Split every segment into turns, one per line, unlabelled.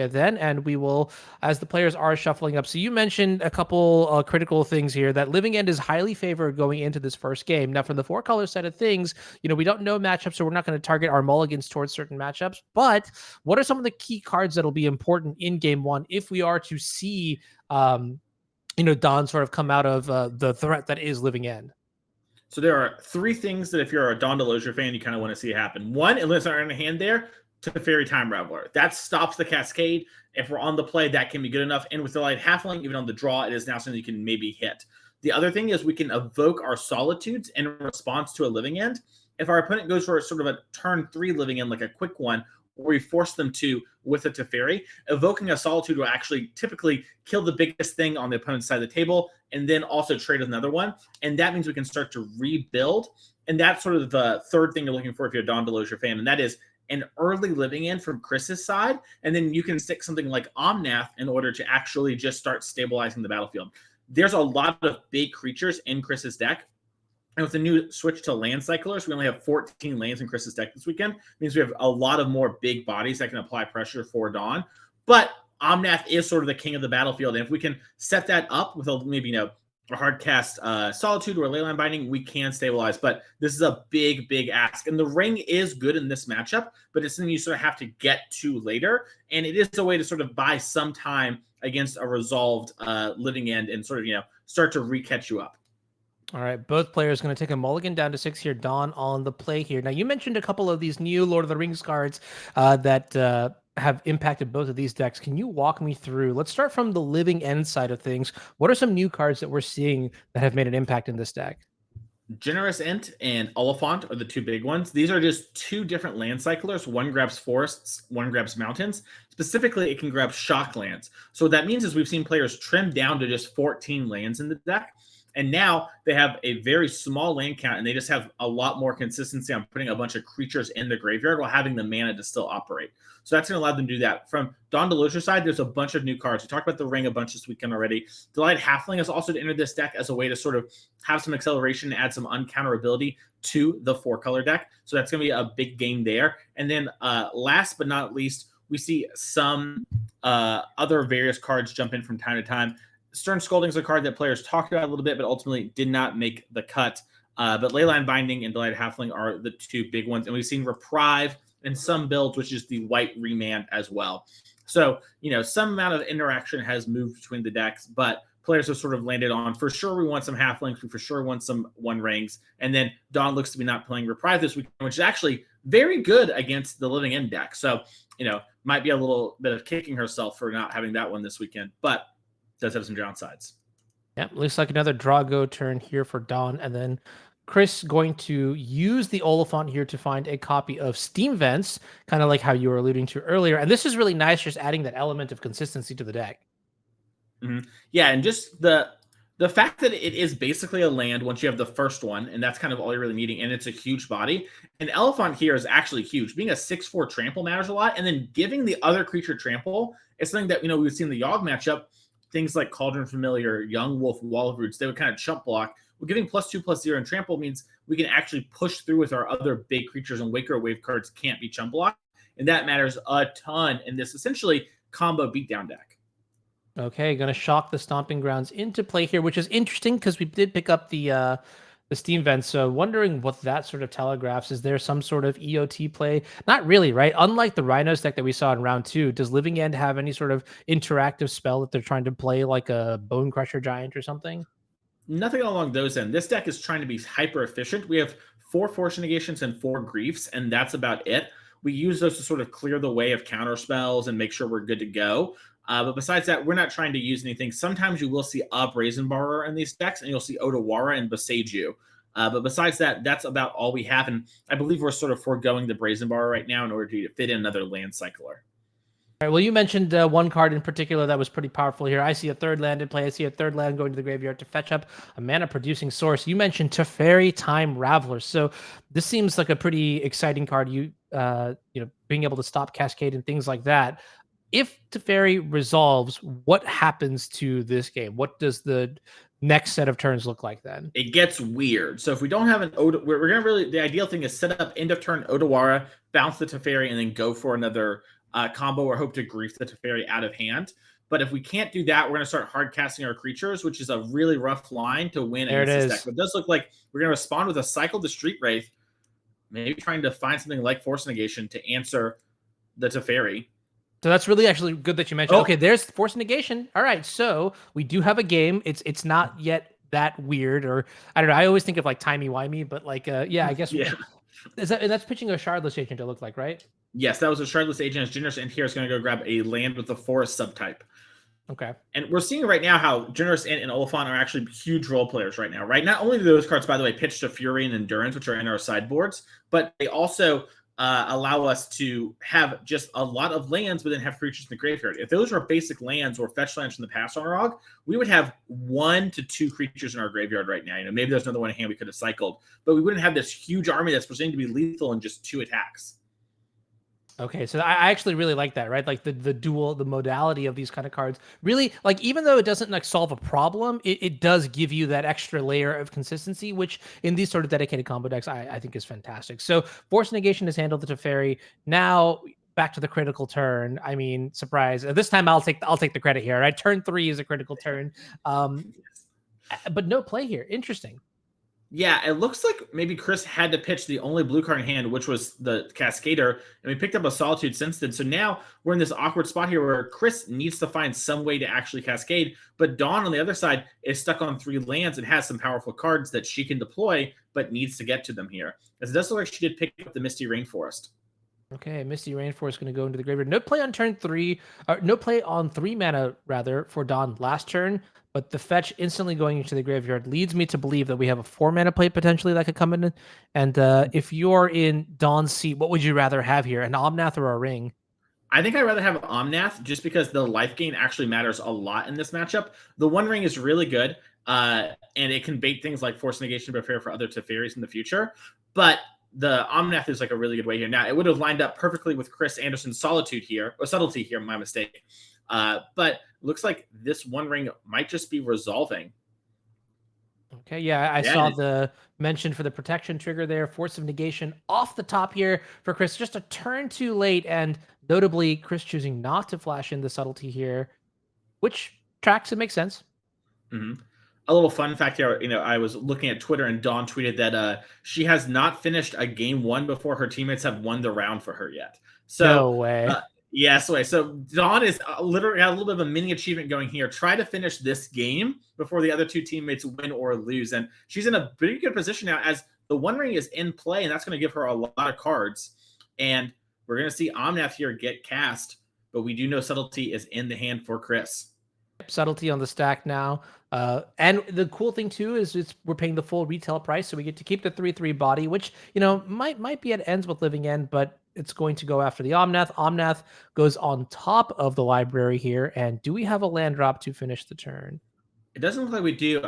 area then, and we will, as the players are shuffling up. So you mentioned a couple critical things here, that Living End is highly favored going into this first game. Now, from the four-color side of things, we don't know matchups, so we're not going to target our mulligans towards certain matchups. But what are some of the key cards that'll be important in game one if we are to see, Dawn sort of come out of the threat that is Living End?
So there are three things that if you're a Dawn DeLozier fan, you kind of want to see happen. One, unless they're in a hand there, Teferi Time Raveler. That stops the cascade. If we're on the play, that can be good enough. And with the Light Halfling, even on the draw, it is now something you can maybe hit. The other thing is we can evoke our Solitudes in response to a Living End. If our opponent goes for sort of a turn 3 Living End, like a quick one, where we force them to with a Teferi, evoking a Solitude will actually typically kill the biggest thing on the opponent's side of the table and then also trade another one. And that means we can start to rebuild. And that's sort of the third thing you're looking for if you're a Dawn DeLozier fan, and that is an early Living End from Chris's side. And then you can stick something like Omnath in order to actually just start stabilizing the battlefield. There's a lot of big creatures in Chris's deck. And with the new switch to land cyclers, we only have 14 lands in Chris's deck this weekend. It means we have a lot of more big bodies that can apply pressure for Dawn. But Omnath is sort of the king of the battlefield. And if we can set that up with maybe, a hard cast Solitude or a Leyline Binding, we can stabilize. But this is a big, big ask. And the ring is good in this matchup, but it's something you sort of have to get to later. And it is a way to sort of buy some time against a resolved Living End and sort of, start to re-catch you up.
All right, both players going to take a mulligan down to 6 here. Dawn on the play here. Now, you mentioned a couple of these new Lord of the Rings cards that have impacted both of these decks. Can you walk me through? Let's start from the Living End side of things. What are some new cards that we're seeing that have made an impact in this deck?
Generous Ent and Oliphant are the two big ones. These are just two different land cyclers. One grabs forests, one grabs mountains. Specifically, it can grab shock lands. So what that means is we've seen players trim down to just 14 lands in the deck. And now they have a very small land count, and they just have a lot more consistency on putting a bunch of creatures in the graveyard while having the mana to still operate. So that's going to allow them to do that. From Dawn DeLozier side, there's a bunch of new cards. We talked about the Ring a bunch this weekend already. The Light Halfling has also entered this deck as a way to sort of have some acceleration, add some uncounterability to the 4-color deck. So that's going to be a big game there. And then last but not least, we see some other various cards jump in from time to time. Stern Scolding is a card that players talked about a little bit, but ultimately did not make the cut. But Leyline Binding and Delighted Halfling are the two big ones. And we've seen Reprieve in some builds, which is the white remand as well. So, some amount of interaction has moved between the decks, but players have sort of landed on, for sure we want some Halflings, we for sure want some One Rings. And then Dawn looks to be not playing Reprieve this weekend, which is actually very good against the Living End deck. So, might be a little bit of kicking herself for not having that one this weekend. But does have some downsides.
Yeah, looks like another draw go turn here for Dawn. And then Chris going to use the Oliphant here to find a copy of Steam Vents, kind of like how you were alluding to earlier. And this is really nice, just adding that element of consistency to the deck.
Mm-hmm. Yeah, and just the fact that it is basically a land once you have the first one, and that's kind of all you're really needing, and it's a huge body. An Elephant here is actually huge. Being a 6/4 trample matters a lot, and then giving the other creature trample is something that we've seen in the Yogg matchup. Things like Cauldron Familiar, Young Wolf, Wall of Roots, they would kind of chump block. Well, giving +2/+0 and trample means we can actually push through with our other big creatures, and Waker Wave cards can't be chump blocked. And that matters a ton in this essentially combo beatdown deck.
Okay, going to shock the Stomping Grounds into play here, which is interesting because we did pick up the Steam Vents. So wondering what that sort of telegraphs. Is there some sort of EOT play? Not really, right? Unlike the Rhinos deck that we saw in round 2, does Living End have any sort of interactive spell that they're trying to play, like a Bone Crusher Giant or something?
Nothing along those ends. This deck is trying to be hyper efficient. We have 4 Force Negations and 4 Griefs, and that's about it. We use those to sort of clear the way of counter spells and make sure we're good to go. But besides that, we're not trying to use anything. Sometimes you will see a Brazen Borrower in these decks, and you'll see Otawara and Boseiju. But besides that, that's about all we have. And I believe we're sort of foregoing the Brazen Borrower right now in order to fit in another land cycler.
All right, well, you mentioned one card in particular that was pretty powerful here. I see a third land in play. I see a third land going to the graveyard to fetch up a mana-producing source. You mentioned Teferi Time Raveler. So this seems like a pretty exciting card. Being able to stop Cascade and things like that. If Teferi resolves, what happens to this game? What does the next set of turns look like then?
It gets weird. So if we don't have an we're gonna the ideal thing is set up end of turn Otawara, bounce the Teferi, and then go for another combo or hope to grief the Teferi out of hand. But if we can't do that, we're going to start hard casting our creatures, which is a really rough line to win
There it
against this deck.
is.
But it does look like we're going to respond with a cycle to Street Wraith, maybe trying to find something like Force Negation to answer the Teferi.
So that's really actually good that you mentioned. Okay, there's Force Negation. All right, so we do have a game. It's not yet that weird, or I don't know. I always think of like timey-wimey, but like, yeah, I guess that's pitching a Shardless Agent. It looked like, right?
Yes, that was a Shardless Agent. As Generous Int here is going to go grab a land with the Forest subtype.
Okay.
And we're seeing right now how Generous Int and Oliphant are actually huge role players right now, right? Not only do those cards, by the way, pitch to Fury and Endurance, which are in our sideboards, but they also allow us to have just a lot of lands, but then have creatures in the graveyard. If those are basic lands or fetch lands from the past on ROG, we would have 1 to 2 creatures in our graveyard right now. You know, maybe there's another one in hand we could have cycled, but we wouldn't have this huge army that's presenting to be lethal in just 2 attacks.
Okay, so I actually really like that, right? Like the modality of these kind of cards. Really, like even though it doesn't like solve a problem, it does give you that extra layer of consistency, which in these sort of dedicated combo decks, I think is fantastic. So Force Negation has handled the Teferi. Now back to the critical turn. I mean, surprise. This time I'll take the credit here, right? Turn 3 is a critical turn. But no play here. Interesting.
Yeah, it looks like maybe Chris had to pitch the only blue card in hand, which was the Cascader, and we picked up a Solitude since then. So now we're in this awkward spot here where Chris needs to find some way to actually Cascade, but Dawn on the other side is stuck on 3 lands and has some powerful cards that she can deploy, but needs to get to them here. As it does look like she did pick up the Misty Rainforest.
Okay, Misty Rainforest going to go into the graveyard. No play on turn 3, no play on 3 mana rather for Dawn last turn, but the fetch instantly going into the graveyard leads me to believe that we have a 4 mana play potentially that could come in. And if you're in Dawn's seat, what would you rather have here, an Omnath or a Ring?
I think I'd rather have Omnath just because the life gain actually matters a lot in this matchup. The One Ring is really good, and it can bait things like Force Negation to prepare for other Teferis in the future, but the Omnath is like a really good way here. Now, it would have lined up perfectly with Chris Anderson's Solitude here, or Subtlety here, my mistake. But looks like this One Ring might just be resolving.
Okay, yeah, I saw the mention for the protection trigger there. Force of Negation off the top here for Chris. Just a turn too late, and notably, Chris choosing not to flash in the Subtlety here, which tracks, it makes sense.
Mm-hmm. A little fun fact here, you know, I was looking at Twitter and Dawn tweeted that she has not finished a game 1 before her teammates have won the round for her yet. So,
no way.
Yes, way. So Dawn is literally had a little bit of a mini achievement going here. Try to finish this game before the other 2 teammates win or lose. And she's in a pretty good position now as the One Ring is in play, and that's going to give her a lot of cards. And we're going to see Omnath here get cast, but we do know Subtlety is in the hand for Chris.
Subtlety on the stack now. And the cool thing too is we're paying the full retail price, so we get to keep the 3/3 body, which, you know, might be at ends with Living End, but it's going to go after the Omnath. Omnath goes on top of the library here. And do we have a land drop to finish the turn?
It doesn't look like we do.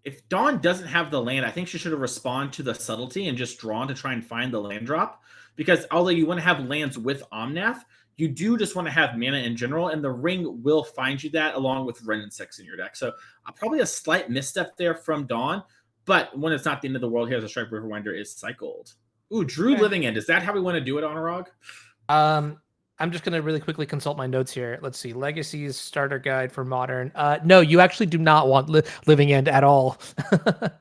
If Dawn doesn't have the land, I think she should have responded to the Subtlety and just drawn to try and find the land drop. Because although you want to have lands with Omnath, you do just want to have mana in general, and the Ring will find you that along with Wrenn and 6 in your deck. So probably a slight misstep there from Dawn, but when it's not the end of the world here, as a Strike Riverwinder is cycled. Ooh, Drew Living End. Is that how we want to do it on a ROG?
I'm just going to really quickly consult my notes here. Let's see. Legacies, starter guide for modern. No, you actually do not want Living End at all.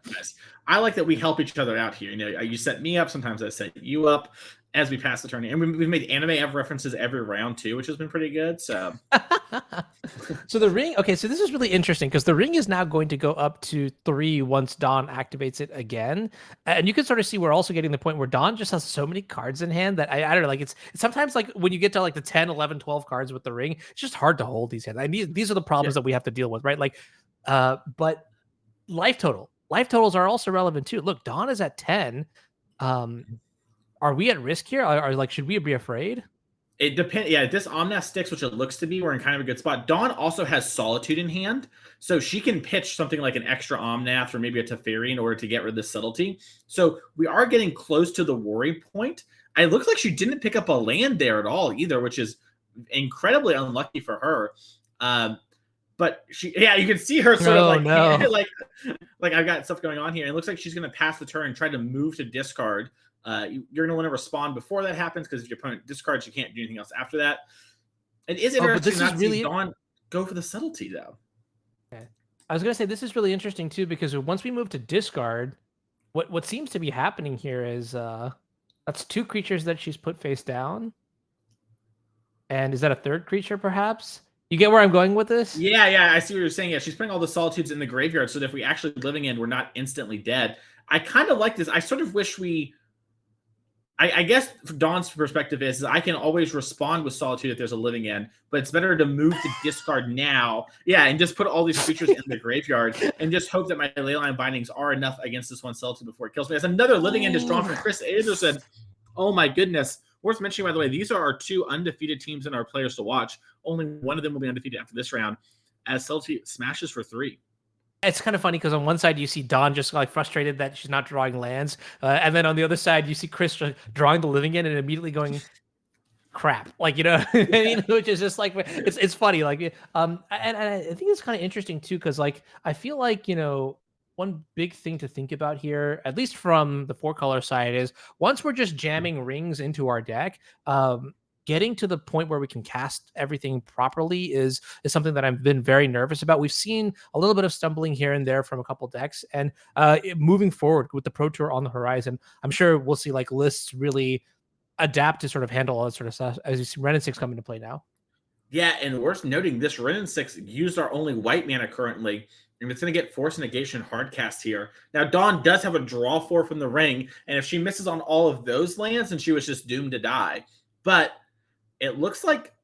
Yes. I like that we help each other out here. You know, you set me up. Sometimes I set you up as we pass the turn. And we've made anime references every round too, which has been pretty good. So,
so the Ring. Okay, so this is really interesting because the Ring is now going to go up to 3 once Dawn activates it again, and you can sort of see we're also getting the point where Dawn just has so many cards in hand that I don't know. Like it's sometimes like when you get to like the 10, 11, 12 cards with the Ring, it's just hard to hold these hands. I mean, these are the problems that we have to deal with, right? Like, but life totals are also relevant too. Look, Dawn is at 10. Are we at risk here? Are like, should we be afraid?
It depends. Yeah, if this Omnath sticks, which it looks to be, we're in kind of a good spot. Dawn also has Solitude in hand, so she can pitch something like an extra Omnath or maybe a Teferi in order to get rid of the Subtlety. So we are getting close to the worry point. It looks like she didn't pick up a land there at all either, which is incredibly unlucky for her. But you can see her sort of like,
no.
like I've got stuff going on here. And it looks like she's going to pass the turn and try to move to discard. You're going to want to respond before that happens, because if your opponent discards, you can't do anything else after that. It is interesting not to see Dawn go for the subtlety, though.
Okay. I was going to say, this is really interesting, too, because once we move to discard, what seems to be happening here is that's 2 creatures that she's put face down. And is that a 3rd creature, perhaps? You get where I'm going with this?
Yeah, I see what you're saying. Yeah, she's putting all the Solitudes in the graveyard so that if we actually living end, we're not instantly dead. I kind of like this. I sort of wish I guess Dawn's perspective is I can always respond with Solitude if there's a living end, but it's better to move to discard now. Yeah, and just put all these creatures in the graveyard and just hope that my Leyline Bindings are enough against this one Solitude before it kills me. That's another living end is drawn from Chris Anderson. Oh my goodness. Worth mentioning, by the way, these are our 2 undefeated teams and our players to watch. Only one of them will be undefeated after this round, as Solitude smashes for 3.
It's kind of funny because on one side you see Dawn just like frustrated that she's not drawing lands, and then on the other side you see Chris drawing the living end and immediately going, "Crap!" Like, you know, I mean, which is just like it's funny. Like, and I think it's kind of interesting too, because like I feel like, you know, one big thing to think about here, at least from the 4-color side, is once we're just jamming rings into our deck, getting to the point where we can cast everything properly is something that I've been very nervous about. We've seen a little bit of stumbling here and there from a couple decks, and moving forward with the Pro Tour on the horizon, I'm sure we'll see like lists really adapt to sort of handle all that sort of stuff as you see Ren and 6 come into play now.
Yeah, and worth noting, this Ren and 6 used our only white mana currently, and it's going to get Force Negation Hardcast here. Now, Dawn does have a draw 4 from the ring, and if she misses on all of those lands, then she was just doomed to die. But it looks like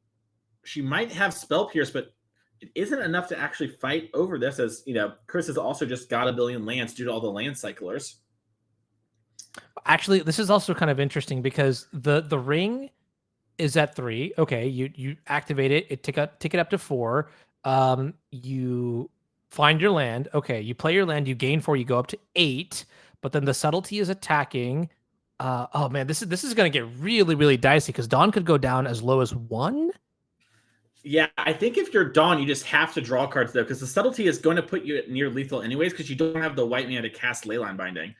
she might have Spell Pierce, but it isn't enough to actually fight over this, as, you know, Chris has also just got a billion lands due to all the land cyclers.
Actually, this is also kind of interesting because the ring is at 3. Okay, you activate it, take it up to 4. You find your land. Okay, you play your land, you gain 4, you go up to 8, but then the subtlety is attacking. Oh man, this is going to get really, really dicey because Dawn could go down as low as 1.
Yeah, I think if you're Dawn, you just have to draw cards, though, because the subtlety is going to put you at near lethal anyways, because you don't have the white mana to cast Leyline Binding.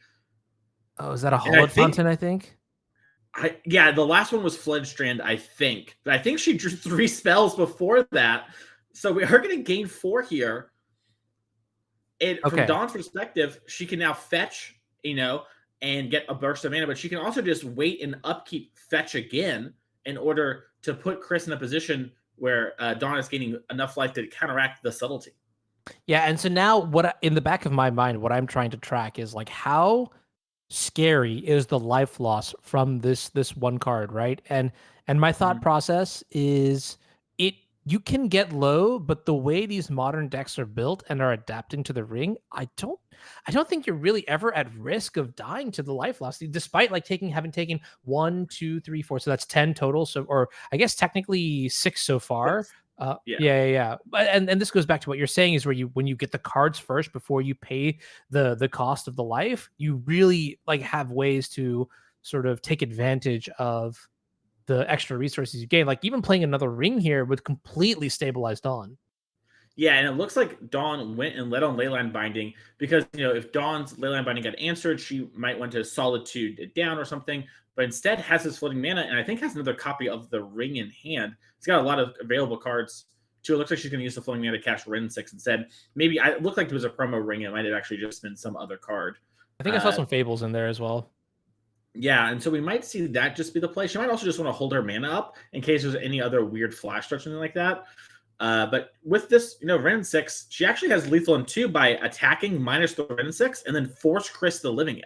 Oh, is that a Hollowed Fountain, I think?
Yeah, the last one was Fledstrand, I think. But I think she drew 3 spells before that. So we are going to gain 4 here. And from Dawn's perspective, she can now fetch, you know, and get a burst of mana, but she can also just wait and upkeep fetch again in order to put Chris in a position where Dawn is gaining enough life to counteract the subtlety.
Yeah, and so now in the back of my mind, what I'm trying to track is like how scary is the life loss from this one card, right? And my thought process is you can get low, but the way these modern decks are built and are adapting to the ring, I don't think you're really ever at risk of dying to the life loss, despite like having taken 1, 2, 3, 4. So that's 10 total. So, or I guess technically 6 so far. Yeah. And this goes back to what you're saying is when you get the cards first before you pay the cost of the life, you really like have ways to sort of take advantage of the extra resources you gain. Like even playing another ring here would completely stabilize Dawn.
Yeah, and it looks like Dawn went and let on Leyline Binding because, you know, if Dawn's Leyline Binding got answered, she might want to Solitude it down or something, but instead has his floating mana and I think has another copy of the ring in hand. It's got a lot of available cards too. It looks like she's going to use the floating mana to cast Ren 6 instead. Maybe it looked like it was a promo ring. It might have actually just been some other card.
I think I saw some Fables in there as well.
Yeah, and so we might see that just be the play. She might also just want to hold her mana up in case there's any other weird flash or something like that. But with this, you know, Ren 6, she actually has lethal in 2 by attacking minus the Ren 6 and then force Chris the living end.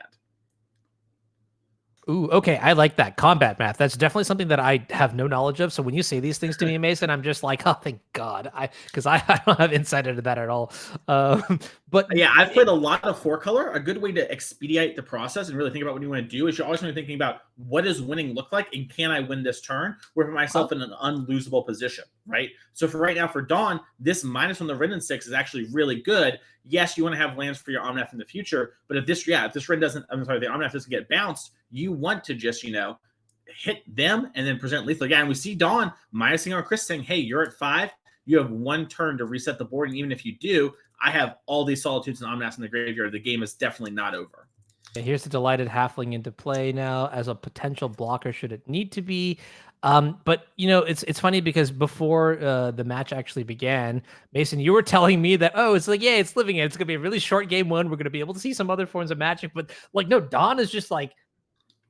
Ooh, okay. I like that. Combat math. That's definitely something that I have no knowledge of. So when you say these things to me, Mason, I'm just like, oh, thank God. Because I don't have insight into that at all. But
yeah, I've played a lot of 4-color. A good way to expedite the process and really think about what you want to do is you're always going to be thinking about what does winning look like and can I win this turn? Or put myself in an unlosable position, right? So for right now, for Dawn, this minus on the Ren 6 is actually really good. Yes, you want to have lands for your Omnath in the future, but if this Ren doesn't, the Omnath doesn't get bounced, you want to just, you know, hit them and then present lethal. Yeah, and we see Dawn minusing on Chris saying, hey, you're at 5. you have one turn to reset the board. And even if you do, I have all these Solitudes and Omnaths in the graveyard. The game is definitely not over.
And here's the Delighted Halfling into play now as a potential blocker should it need to be. But it's funny because before the match actually began, Mason, you were telling me that it's like it's living in. It's gonna be a really short game one. We're gonna be able to see some other forms of magic, but like no, Don is just like,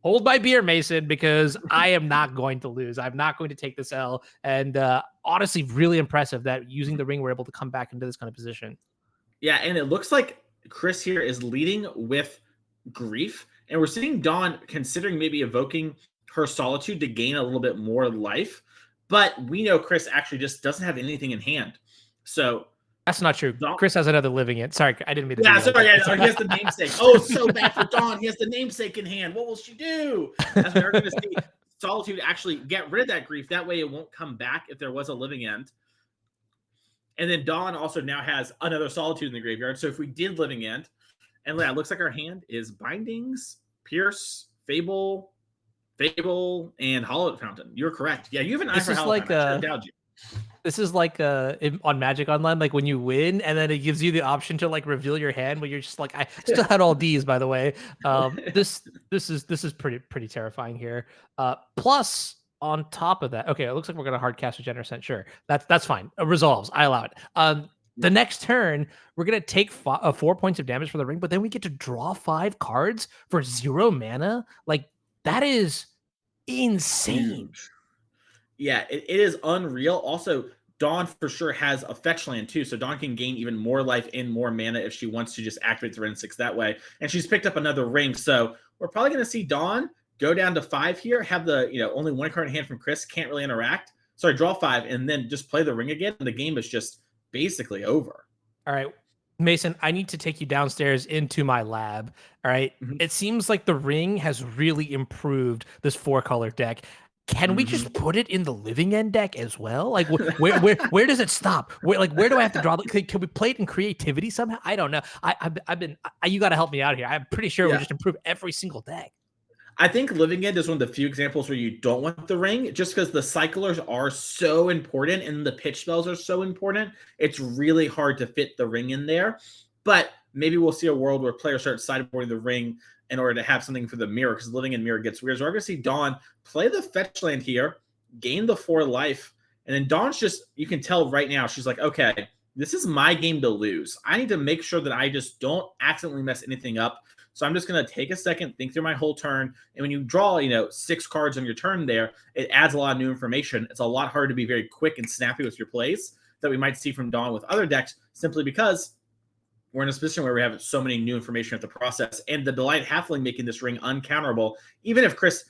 hold my beer, Mason, because I am not going to lose. I'm not going to take this L. And honestly, really impressive that using the ring, we're able to come back into this kind of position.
Yeah, and it looks like Chris here is leading with grief, and we're seeing Dawn considering maybe evoking her Solitude to gain a little bit more life, but we know Chris actually just doesn't have anything in hand. So
that's not true. Dawn, Chris has another living it. Sorry, I didn't mean to.
Yeah, sorry. He has the namesake. Oh, so bad for Dawn. He has the namesake in hand. What will she do? As we're going to see Solitude actually get rid of that grief. That way it won't come back if there was a living end. And then Dawn also now has another Solitude in the graveyard. So if we did living end, and yeah, it looks like our hand is Bindings, Pierce, Fable, and Hollow Fountain. You're correct. Yeah, you have an eye for Hollow Fountain.
This is like on Magic Online, like when you win, and then it gives you the option to like reveal your hand, but you're just like, I still had all D's, by the way. This is pretty terrifying here. Plus, on top of that, okay, it looks like we're gonna hard cast Regenerate. Sure, that's fine. It resolves. I allow it. The next turn, we're going to take 4 points of damage for the ring, but then we get to draw 5 cards for 0 mana. Like, that is insane.
Yeah, it is unreal. Also, Dawn for sure has a fetch land too, so Dawn can gain even more life and more mana if she wants to just activate the Ren 6 that way. And she's picked up another ring, so we're probably going to see Dawn go down to 5 here, have the only 1 card in hand from Chris, can't really interact. Sorry, draw 5, and then just play the ring again, and the game is just basically over.
All right, Mason, I need to take you downstairs into my lab. All right. Mm-hmm. It seems like the ring has really improved this 4-color deck. Can we just put it in the living end deck as well? Like where does it stop? Where do I have to draw? Can we play it in creativity somehow? I don't know. You got to help me out here. I'm pretty sure we just improve every single deck.
I think living end is one of the few examples where you don't want the ring, just because the cyclers are so important and the pitch spells are so important. It's really hard to fit the ring in there. But maybe we'll see a world where players start sideboarding the ring in order to have something for the mirror, because living in mirror gets weird. So we're going to see Dawn play the fetch land here, gain the 4 life, and then Dawn's just, you can tell right now, she's like, okay, this is my game to lose. I need to make sure that I just don't accidentally mess anything up. So I'm just going to take a second, think through my whole turn. And when you draw, 6 cards on your turn there, it adds a lot of new information. It's a lot harder to be very quick and snappy with your plays that we might see from Dawn with other decks, simply because we're in a position where we have so many new information at the process. And the Delight Halfling making this ring uncounterable, even if Chris,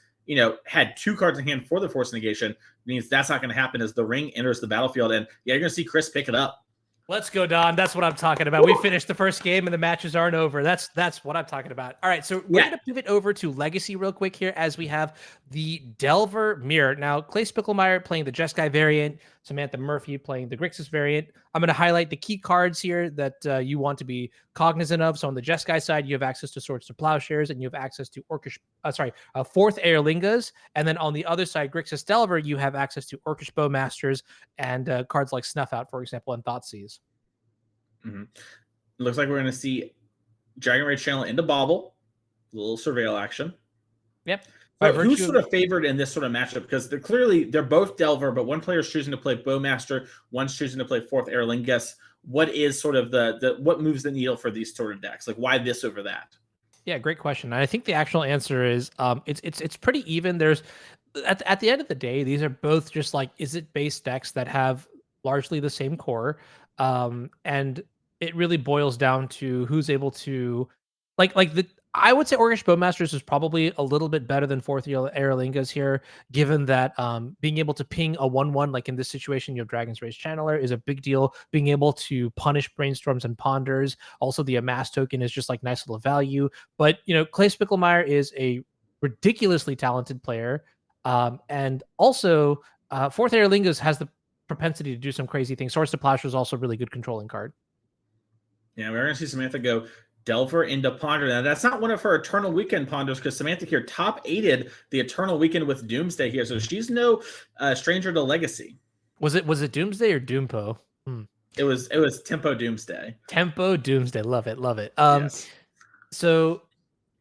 had 2 cards in hand for the Force Negation, means that's not going to happen as the ring enters the battlefield. And yeah, you're going to see Chris pick it up.
Let's go, Don. That's what I'm talking about. We finished the first game and the matches aren't over. That's what I'm talking about. All right, so we're going to pivot over to Legacy real quick here as we have the Delver Mirror. Now, Clay Spincklemire playing the Jeskai variant, Samantha Murphy playing the Grixis variant. I'm going to highlight the key cards here that you want to be cognizant of. So on the Jeskai side, you have access to Swords to Plowshares, and you have access to Fourth Airlingas. And then on the other side, Grixis Delver, you have access to Orcish Bowmasters and cards like Snuff Out, for example, and Thoughtseize.
Mm-hmm. It looks like we're going to see Dragon Rage Channel into Bobble, a little surveil action.
Yep.
So who's sort of favored in this sort of matchup? Because they're both Delver, but one player is choosing to play Bowmaster, one's choosing to play Fourth Airlingus. What is sort of what moves the needle for these sort of decks? Like, why this over that?
Yeah, great question. And I think the actual answer is it's pretty even. There's at the end of the day, these are both just like Izzet based decks that have largely the same core, and it really boils down to who's able to I would say Orcish Bowmasters is probably a little bit better than Fourth Airlingas here, given that being able to ping a 1/1, like in this situation, you have Dragon's Rage Channeler, is a big deal. Being able to punish Brainstorms and Ponders. Also, the Amass token is just like nice little value. But, Clay Spincklemire is a ridiculously talented player. And also, Fourth Airlingas has the propensity to do some crazy things. Swords to Plowshare is also a really good controlling card.
Yeah, we're going to see Samantha go Delver into Ponder. Now, that's not one of her Eternal Weekend Ponders, because Samantha here top-8'd the Eternal Weekend with Doomsday here, so she's no stranger to Legacy.
Was it Doomsday or Doompo?
It was Tempo Doomsday.
Tempo Doomsday. Love it. Love it.
Yes.
So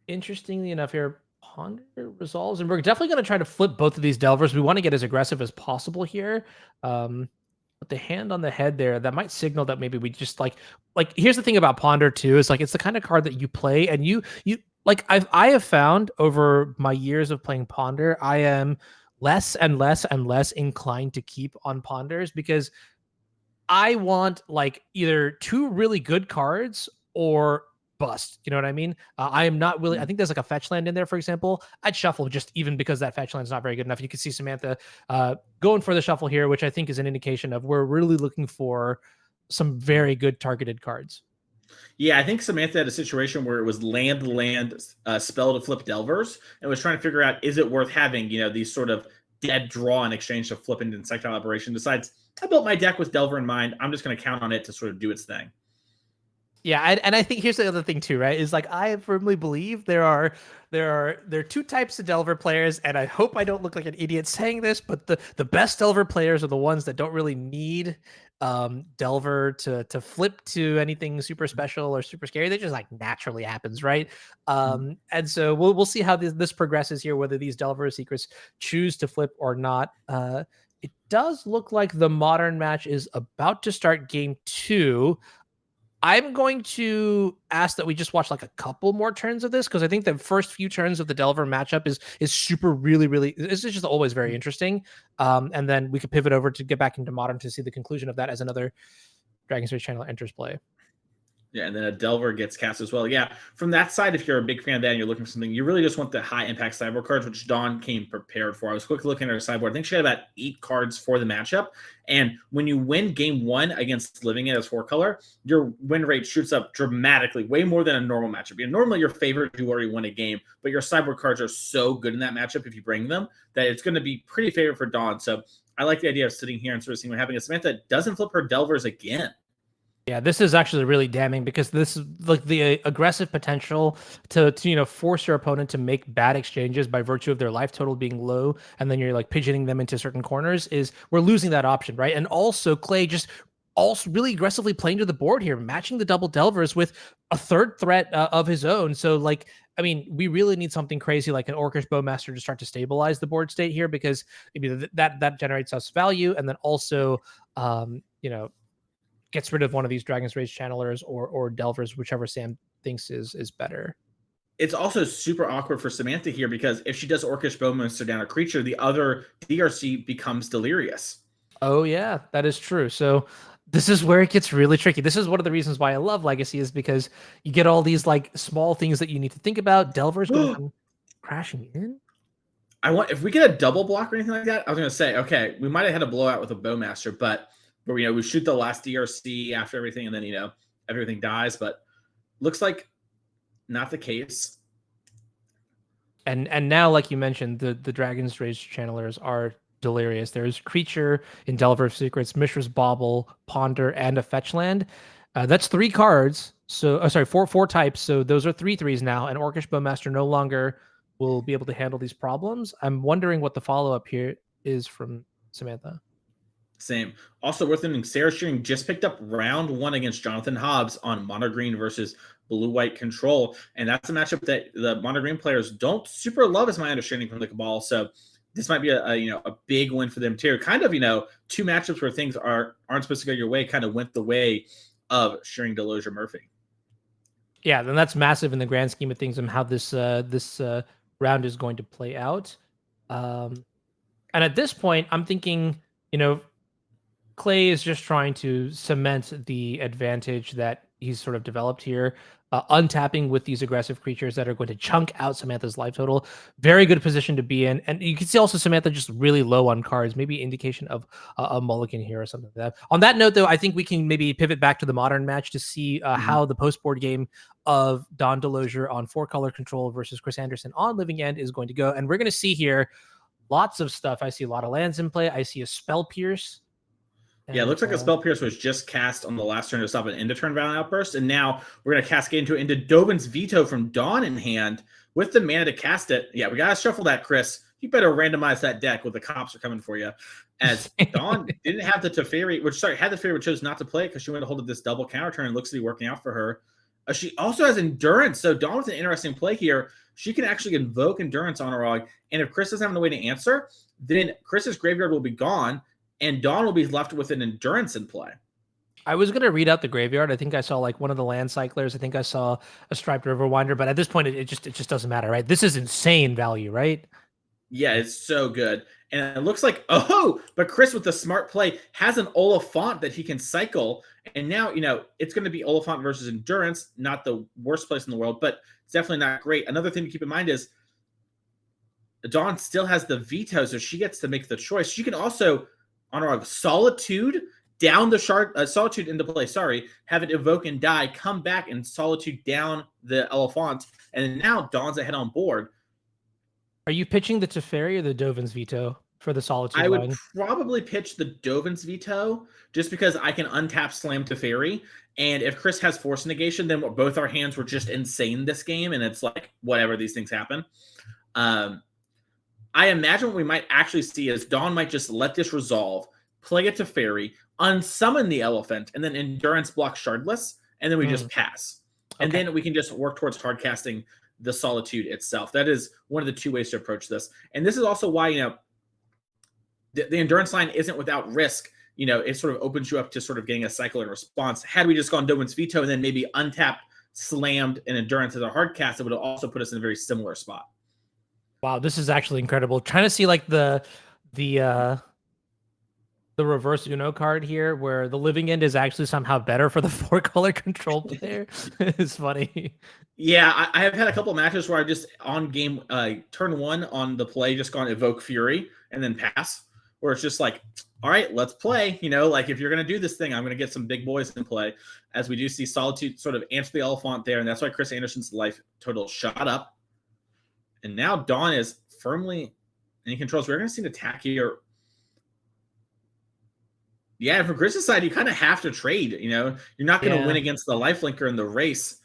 interestingly enough here, Ponder resolves, and we're definitely going to try to flip both of these Delvers. We want to get as aggressive as possible here. But the hand on the head there, that might signal that maybe we just like here's the thing about Ponder too, is like it's the kind of card that you play and you like I have found over my years of playing Ponder, I am less and less and less inclined to keep on Ponders because I want like either two really good cards or bust. You know what I mean? I am not really. I think there's like a fetch land in there, for example. I'd shuffle just even because that fetch land is not very good enough. You can see Samantha going for the shuffle here, which I think is an indication of we're really looking for some very good targeted cards.
Yeah, I think Samantha had a situation where it was land spell to flip Delvers and was trying to figure out, is it worth having, these sort of dead draw in exchange to flip into Insectile Aberration. Decides, I built my deck with Delver in mind. I'm just going to count on it to sort of do its thing.
Yeah, and I think here's the other thing too, right? Is like I firmly believe there are two types of Delver players, and I hope I don't look like an idiot saying this, but the best Delver players are the ones that don't really need Delver to flip to anything super special or super scary. That just like naturally happens, right? And so we'll see how this progresses here, whether these Delver secrets choose to flip or not. It does look like the modern match is about to start game 2. I'm going to ask that we just watch like a couple more turns of this because I think the first few turns of the Delver matchup is super really it's just always very interesting. And then we could pivot over to get back into modern to see the conclusion of that as another Dragon's Rage channel enters play.
Yeah, and then a Delver gets cast as well. Yeah, from that side, if you're a big fan of that and you're looking for something, you really just want the high impact sideboard cards, which Dawn came prepared for. I was quickly looking at her sideboard. I think she had about 8 cards for the matchup. And when you win game 1 against Living It as 4-color, your win rate shoots up dramatically, way more than a normal matchup. Normally, your favorite, you already won a game, but your sideboard cards are so good in that matchup if you bring them that it's going to be pretty favorite for Dawn. So I like the idea of sitting here and sort of seeing what happens. Samantha doesn't flip her Delvers again.
Yeah, this is actually really damning because this is like the aggressive potential to force your opponent to make bad exchanges by virtue of their life total being low, and then you're like pigeoning them into certain corners. Is we're losing that option, right? And also Clay just also really aggressively playing to the board here, matching the double Delvers with a third threat of his own. So like, I mean, we really need something crazy like an Orcish Bowmaster to start to stabilize the board state here because that generates us value, and then also gets rid of one of these Dragon's Rage channelers or Delvers, whichever Sam thinks is better.
It's also super awkward for Samantha here because if she does Orcish Bowmaster down a creature, the other DRC becomes Delirious.
Oh yeah, that is true. So this is where it gets really tricky. This is one of the reasons why I love Legacy, is because you get all these like small things that you need to think about. Delver's going to come crashing in.
If we get a double block or anything like that, I was going to say, okay, we might have had a blowout with a Bowmaster, but where we shoot the last DRC after everything, and then everything dies. But looks like not the case.
And now, like you mentioned, the Dragon's Rage channelers are Delirious. There's Creature in Delver of Secrets, Mishra's Bauble, Ponder, and a fetch land. That's 3 cards. So, four types. So those are 3/3s now. And Orcish Bowmaster no longer will be able to handle these problems. I'm wondering what the follow-up here is from Samantha.
Same. Also worth noting, Sarah Shearing just picked up round 1 against Jonathan Hobbs on Mono Green versus Blue White Control, and that's a matchup that the Mono Green players don't super love, is my understanding from the Cabal. So this might be a big win for them too. Kind of 2 matchups where things aren't supposed to go your way kind of went the way of Shearing, DeLozier, Murphy.
Yeah, then that's massive in the grand scheme of things and how this round is going to play out. And at this point, I'm thinking, Clay is just trying to cement the advantage that he's sort of developed here, untapping with these aggressive creatures that are going to chunk out Samantha's life total. Very good position to be in. And you can see also Samantha just really low on cards, maybe indication of a mulligan here or something like that. On that note, though, I think we can maybe pivot back to the modern match to see how the post-board game of Don DeLozier on 4-color control versus Chris Anderson on Living End is going to go. And we're going to see here lots of stuff. I see a lot of lands in play. I see a Spell Pierce.
Yeah, it looks like a Spell Pierce was just cast on the last turn to stop an end-of-turn Violent Outburst, and now we're going to cascade into Dobin's Veto from Dawn in hand with the mana to cast it. Yeah, we got to shuffle that, Chris. you better randomize that deck with the cops are coming for you. As Dawn didn't have the Teferi, had the Teferi, but chose not to play it because she wanted to hold this double counter turn and looks to be working out for her. She also has Endurance, so Dawn with an interesting play here. She can actually invoke Endurance on Arog, and if Chris doesn't have a way to answer, then Chris's graveyard will be gone, and Dawn will be left with an Endurance in play.
I was going to read out the graveyard. I think I saw like one of the land cyclers. I think I saw a Striped Riverwinder, but at this point, it just doesn't matter, right? This is insane value, right?
Yeah, it's so good. And it looks like, but Chris with the smart play has an Oliphant that he can cycle. And now, it's going to be Oliphant versus Endurance, not the worst place in the world, but it's definitely not great. Another thing to keep in mind is Dawn still has the veto, so she gets to make the choice. She can also, on our Solitude, down the Solitude into play, have it evoke and die, come back and Solitude down the Elephant, and now Dawn's ahead on board.
Are you pitching the Teferi or the Dovin's veto for the Solitude
I would
line?
probably pitch the Dovin's veto just because I can untap Slam Teferi. And if Chris has Force Negation, then both our hands were just insane this game. And it's like, whatever, these things happen. I imagine what we might actually see is Dawn might just let this resolve, play a Teferi, unsummon the Elephant, and then Endurance block Shardless. And then we just pass. And then we can just work towards hard casting the Solitude itself. That is one of the two ways to approach this. And this is also why, the Endurance line isn't without risk. It sort of opens you up to sort of getting a cycle in response. Had we just gone Dovin's veto and then maybe untapped, slammed an Endurance as a hard cast, it would have also put us in a very similar spot.
Wow, this is actually incredible. Trying to see like the reverse Uno card here, where the living end is actually somehow better for the 4-color control player. It's funny.
Yeah, I have had a couple of matches where I just on game turn 1 on the play just gone Evoke Fury and then pass, where it's just like, all right, let's play. Like if you're going to do this thing, I'm going to get some big boys in play, as we do see Solitude sort of answer the Elephant there, and that's why Chris Anderson's life total shot up. And now Dawn is firmly in control. So we're going to see an attack here. Yeah, from Chris's side, you kind of have to trade. You're not going to win against the lifelinker in the race.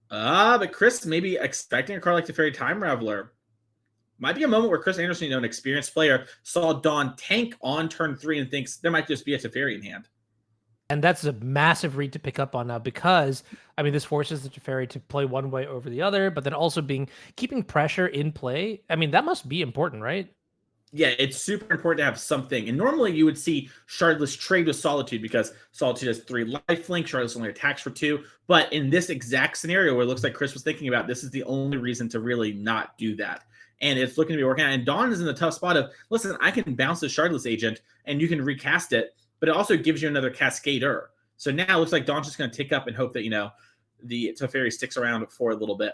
But Chris maybe expecting a card like the Fairy Time Raveler. Might be a moment where Chris Anderson, an experienced player, saw Dawn tank on turn 3 and thinks there might just be a Teferi in hand.
And that's a massive read to pick up on now, because this forces the Teferi to play one way over the other, but then also keeping pressure in play. That must be important, right?
Yeah, it's super important to have something. And normally you would see Shardless trade with Solitude because Solitude has 3 lifelink, Shardless only attacks for 2. But in this exact scenario where it looks like Chris was thinking about, this is the only reason to really not do that. And it's looking to be working out. And Dawn is in the tough spot of, listen, I can bounce the Shardless agent and you can recast it, but it also gives you another Cascader. So now it looks like Dawn's just going to tick up and hope that, the Teferi sticks around for a little bit.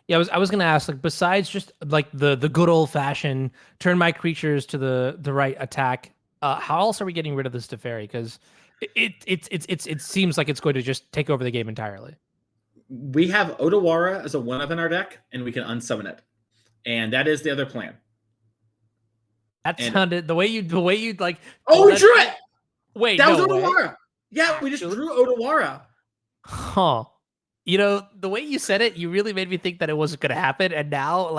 Yeah, I was gonna ask, like, besides just like the good old fashioned turn my creatures to the right attack, how else are we getting rid of this Teferi? Because it seems like it's going to just take over the game entirely.
We have Odawara as a 1-of in our deck, and we can unsummon it, and that is the other plan.
That sounded the way you like.
Oh, we drew it.
Wait,
that
no
was Odawara.
Way.
Yeah, we just drew Odawara.
Huh. The way you said it, you really made me think that it wasn't going to happen. And now,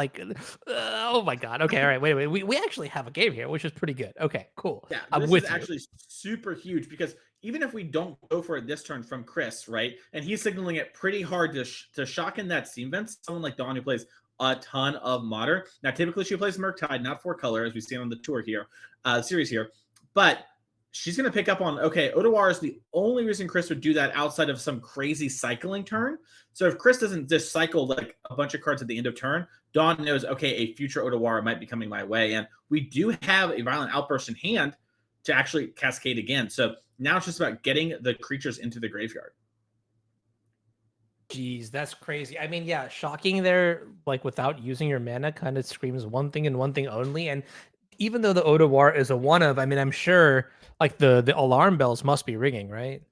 oh my God. Okay, all right, wait. We actually have a game here, which is pretty good. Okay, cool.
Yeah,
I'm with
is
you.
Actually super huge, because even if we don't go for it this turn from Chris, right, and he's signaling it pretty hard to shock in that Steam Vents, someone like Dawn who plays a ton of Modern. Now, typically she plays Murktide, not 4-color, as we see on the tour here, series here, but she's going to pick up on, okay, Odawara is the only reason Chris would do that outside of some crazy cycling turn. So if Chris doesn't just cycle like a bunch of cards at the end of turn, Dawn knows, okay, a future Odawara might be coming my way. And we do have a Violent Outburst in hand to actually cascade again. So now it's just about getting the creatures into the graveyard.
Jeez, that's crazy. Yeah, shocking there, like without using your mana, kind of screams one thing and one thing only. And even though the Odawara is a 1-of, I'm sure like the alarm bells must be ringing, right?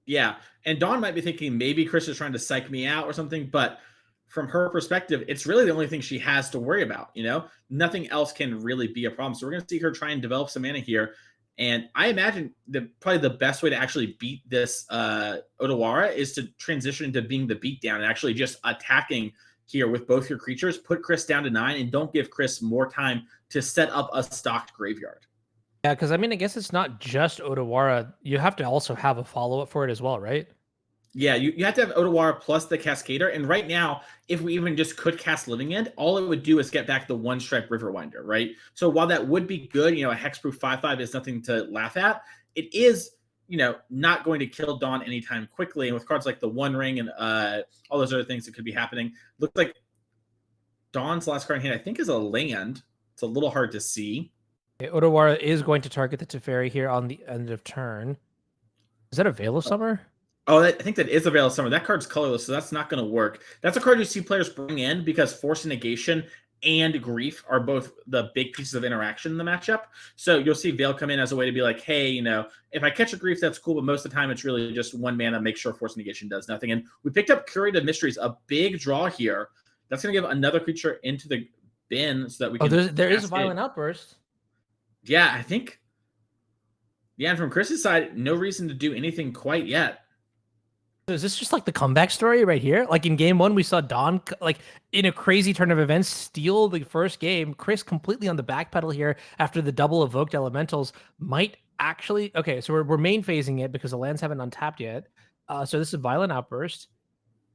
Yeah, and Dawn might be thinking maybe Chris is trying to psych me out or something, but from her perspective, it's really the only thing she has to worry about. Nothing else can really be a problem. So we're going to see her try and develop some mana here. And I imagine probably the best way to actually beat this Odawara is to transition into being the beatdown and actually just attacking here with both your creatures. Put Chris down to 9 and don't give Chris more time to set up a stocked graveyard.
Yeah, because I mean, I guess it's not just Odawara. You have to also have a follow-up for it as well, right?
Yeah, you have to have Odawara plus the Cascader. And right now, if we even just could cast Living End, all it would do is get back the one-stripe Riverwinder, right? So while that would be good, a hexproof 5/5 is nothing to laugh at. It is, not going to kill Dawn anytime quickly. And with cards like the One Ring and all those other things that could be happening, looks like Dawn's last card in hand, I think, is a land. It's a little hard to see.
Okay, Odawara is going to target the Teferi here on the end of turn. Is that a Veil of Summer?
Oh, I think that is a Veil of Summer. That card's colorless, so that's not going to work. That's a card you see players bring in because Force and Negation and Grief are both the big pieces of interaction in the matchup. So you'll see Veil come in as a way to be like, hey, if I catch a Grief, that's cool, but most of the time it's really just 1 mana, make sure Force and Negation does nothing. And we picked up Curative Mysteries, a big draw here. That's going to give another creature into the bin so that we can...
Oh, there is a Violent Outburst.
Yeah, I think... Yeah, and from Chris's side, no reason to do anything quite yet.
Is this just like the comeback story right here? Like in game 1, we saw Dawn, like in a crazy turn of events, steal the first game. Chris completely on the back pedal here after the double evoked elementals might actually... Okay, so we're main phasing it because the lands haven't untapped yet. So this is Violent Outburst,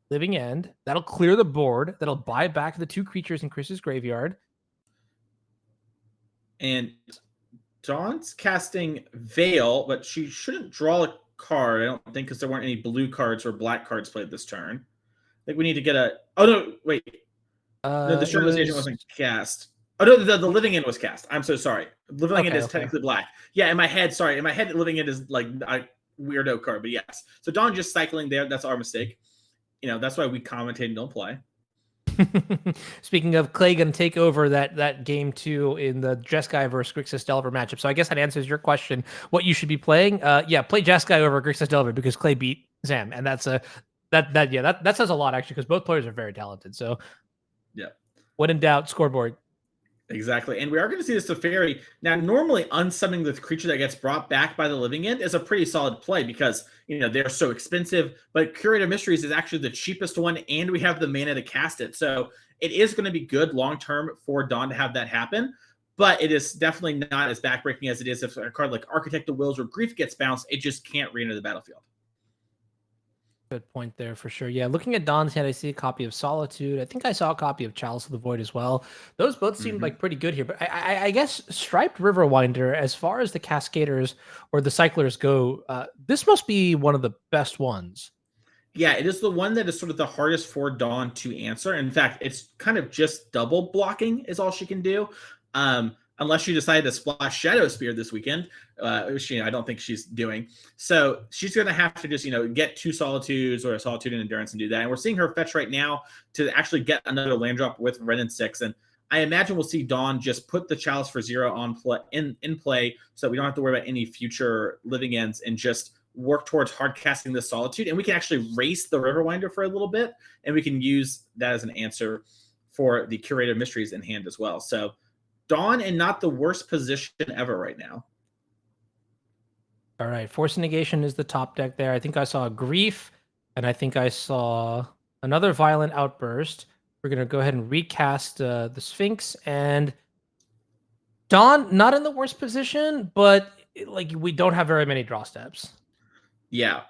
Living End. That'll clear the board. That'll buy back the 2 creatures in Chris's graveyard.
And Dawn's casting Veil, but she shouldn't draw a card, I don't think, because there weren't any blue cards or black cards played this turn. I think we need to get a... Oh, no, wait. No, the Showdown Agent wasn't cast. Oh, no, the Living End was cast. I'm so sorry. Living End is technically black. Yeah, in my head, Living End is like a weirdo card, but yes. So Dawn just cycling there, that's our mistake. That's why we commentate and don't play.
Speaking of, Clay going to take over that game 2 in the Jeskai versus Grixis Delver matchup. So I guess that answers your question. What you should be playing? Yeah, play Jeskai over Grixis Delver because Clay beat Zam, and that says a lot actually because both players are very talented. So
yeah,
when in doubt, scoreboard.
Exactly. And we are going to see this Teferi. Now, normally unsummoning the creature that gets brought back by the Living End is a pretty solid play because, they're so expensive. But Curative Mysteries is actually the cheapest one, and we have the mana to cast it. So it is going to be good long-term for Dawn to have that happen. But it is definitely not as backbreaking as it is if a card like Architect of Wills or Grief gets bounced. It just can't re-enter the battlefield.
Good point there for sure. Yeah, looking at Dawn's hand, I see a copy of Solitude. I think I saw a copy of Chalice of the Void as well. Those both seemed like pretty good here. But I guess Striped Riverwinder, as far as the Cascaders or the Cyclers go, this must be one of the best ones.
Yeah, it is the one that is sort of the hardest for Dawn to answer. In fact, it's kind of just double blocking is all she can do. Unless she decided to splash Shadow Spear this weekend, which I don't think she's doing. So she's going to have to just, get 2 Solitudes or a Solitude and Endurance and do that. And we're seeing her fetch right now to actually get another land drop with Red and 6. And I imagine we'll see Dawn just put the Chalice for 0 on in play so that we don't have to worry about any future Living Ends and just work towards hard casting the Solitude. And we can actually race the Riverwinder for a little bit, and we can use that as an answer for the Curative Mysteries in hand as well. So Dawn in not the worst position ever right now.
All right, Force and Negation is the top deck there. I think I saw a Grief, and I think I saw another Violent Outburst. We're going to go ahead and recast the Sphinx, and Dawn, not in the worst position, but we don't have very many draw steps.
Yeah.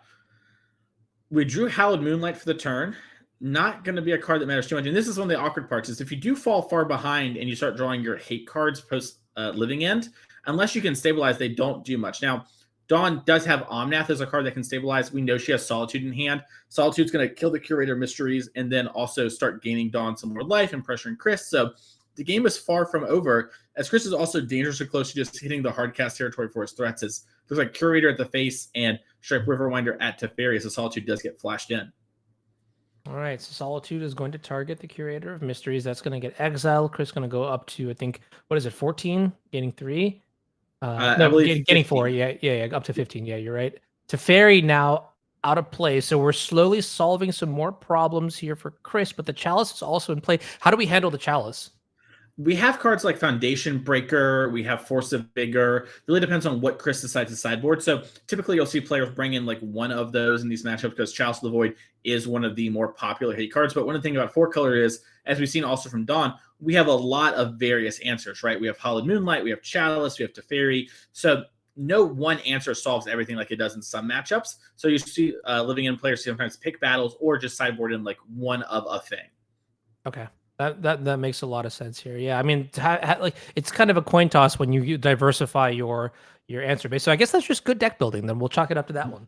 We drew Hallowed Moonlight for the turn. Not going to be a card that matters too much. And this is one of the awkward parts, is if you do fall far behind and you start drawing your hate cards post Living End, unless you can stabilize, they don't do much. Now, Dawn does have Omnath as a card that can stabilize. We know she has Solitude in hand. Solitude's going to kill the Curator Mysteries and then also start gaining Dawn some more life and pressuring Chris. So the game is far from over, as Chris is also dangerously close to just hitting the hard cast territory for his threats. There's like Curator at the face and Stripe Riverwinder at Teferi, as the Solitude does get flashed in.
All right, so Solitude is going to target the Curator of Mysteries. That's going to get exiled. Chris going to go up to, I think, 14? Gaining 3? Getting 4. Yeah, up to 15. Yeah, you're right. Teferi now out of play. So we're slowly solving some more problems here for Chris, but the Chalice is also in play. How do we handle the Chalice?
We have cards like Foundation Breaker. We have Force of Vigor. It really depends on what Chris decides to sideboard. So typically you'll see players bring in like one of those in these matchups because Chalice of the Void is one of the more popular hate cards. But one of the things about 4-color is, as we've seen also from Dawn, we have a lot of various answers, right? We have Hollowed Moonlight, we have Chalice, we have Teferi. So no one answer solves everything like it does in some matchups. So you see living in players sometimes pick battles or just sideboard in like one of a thing.
Okay. That makes a lot of sense here. Yeah, I mean, like it's kind of a coin toss when you diversify your answer base. So I guess that's just good deck building. Then we'll chalk it up to that one.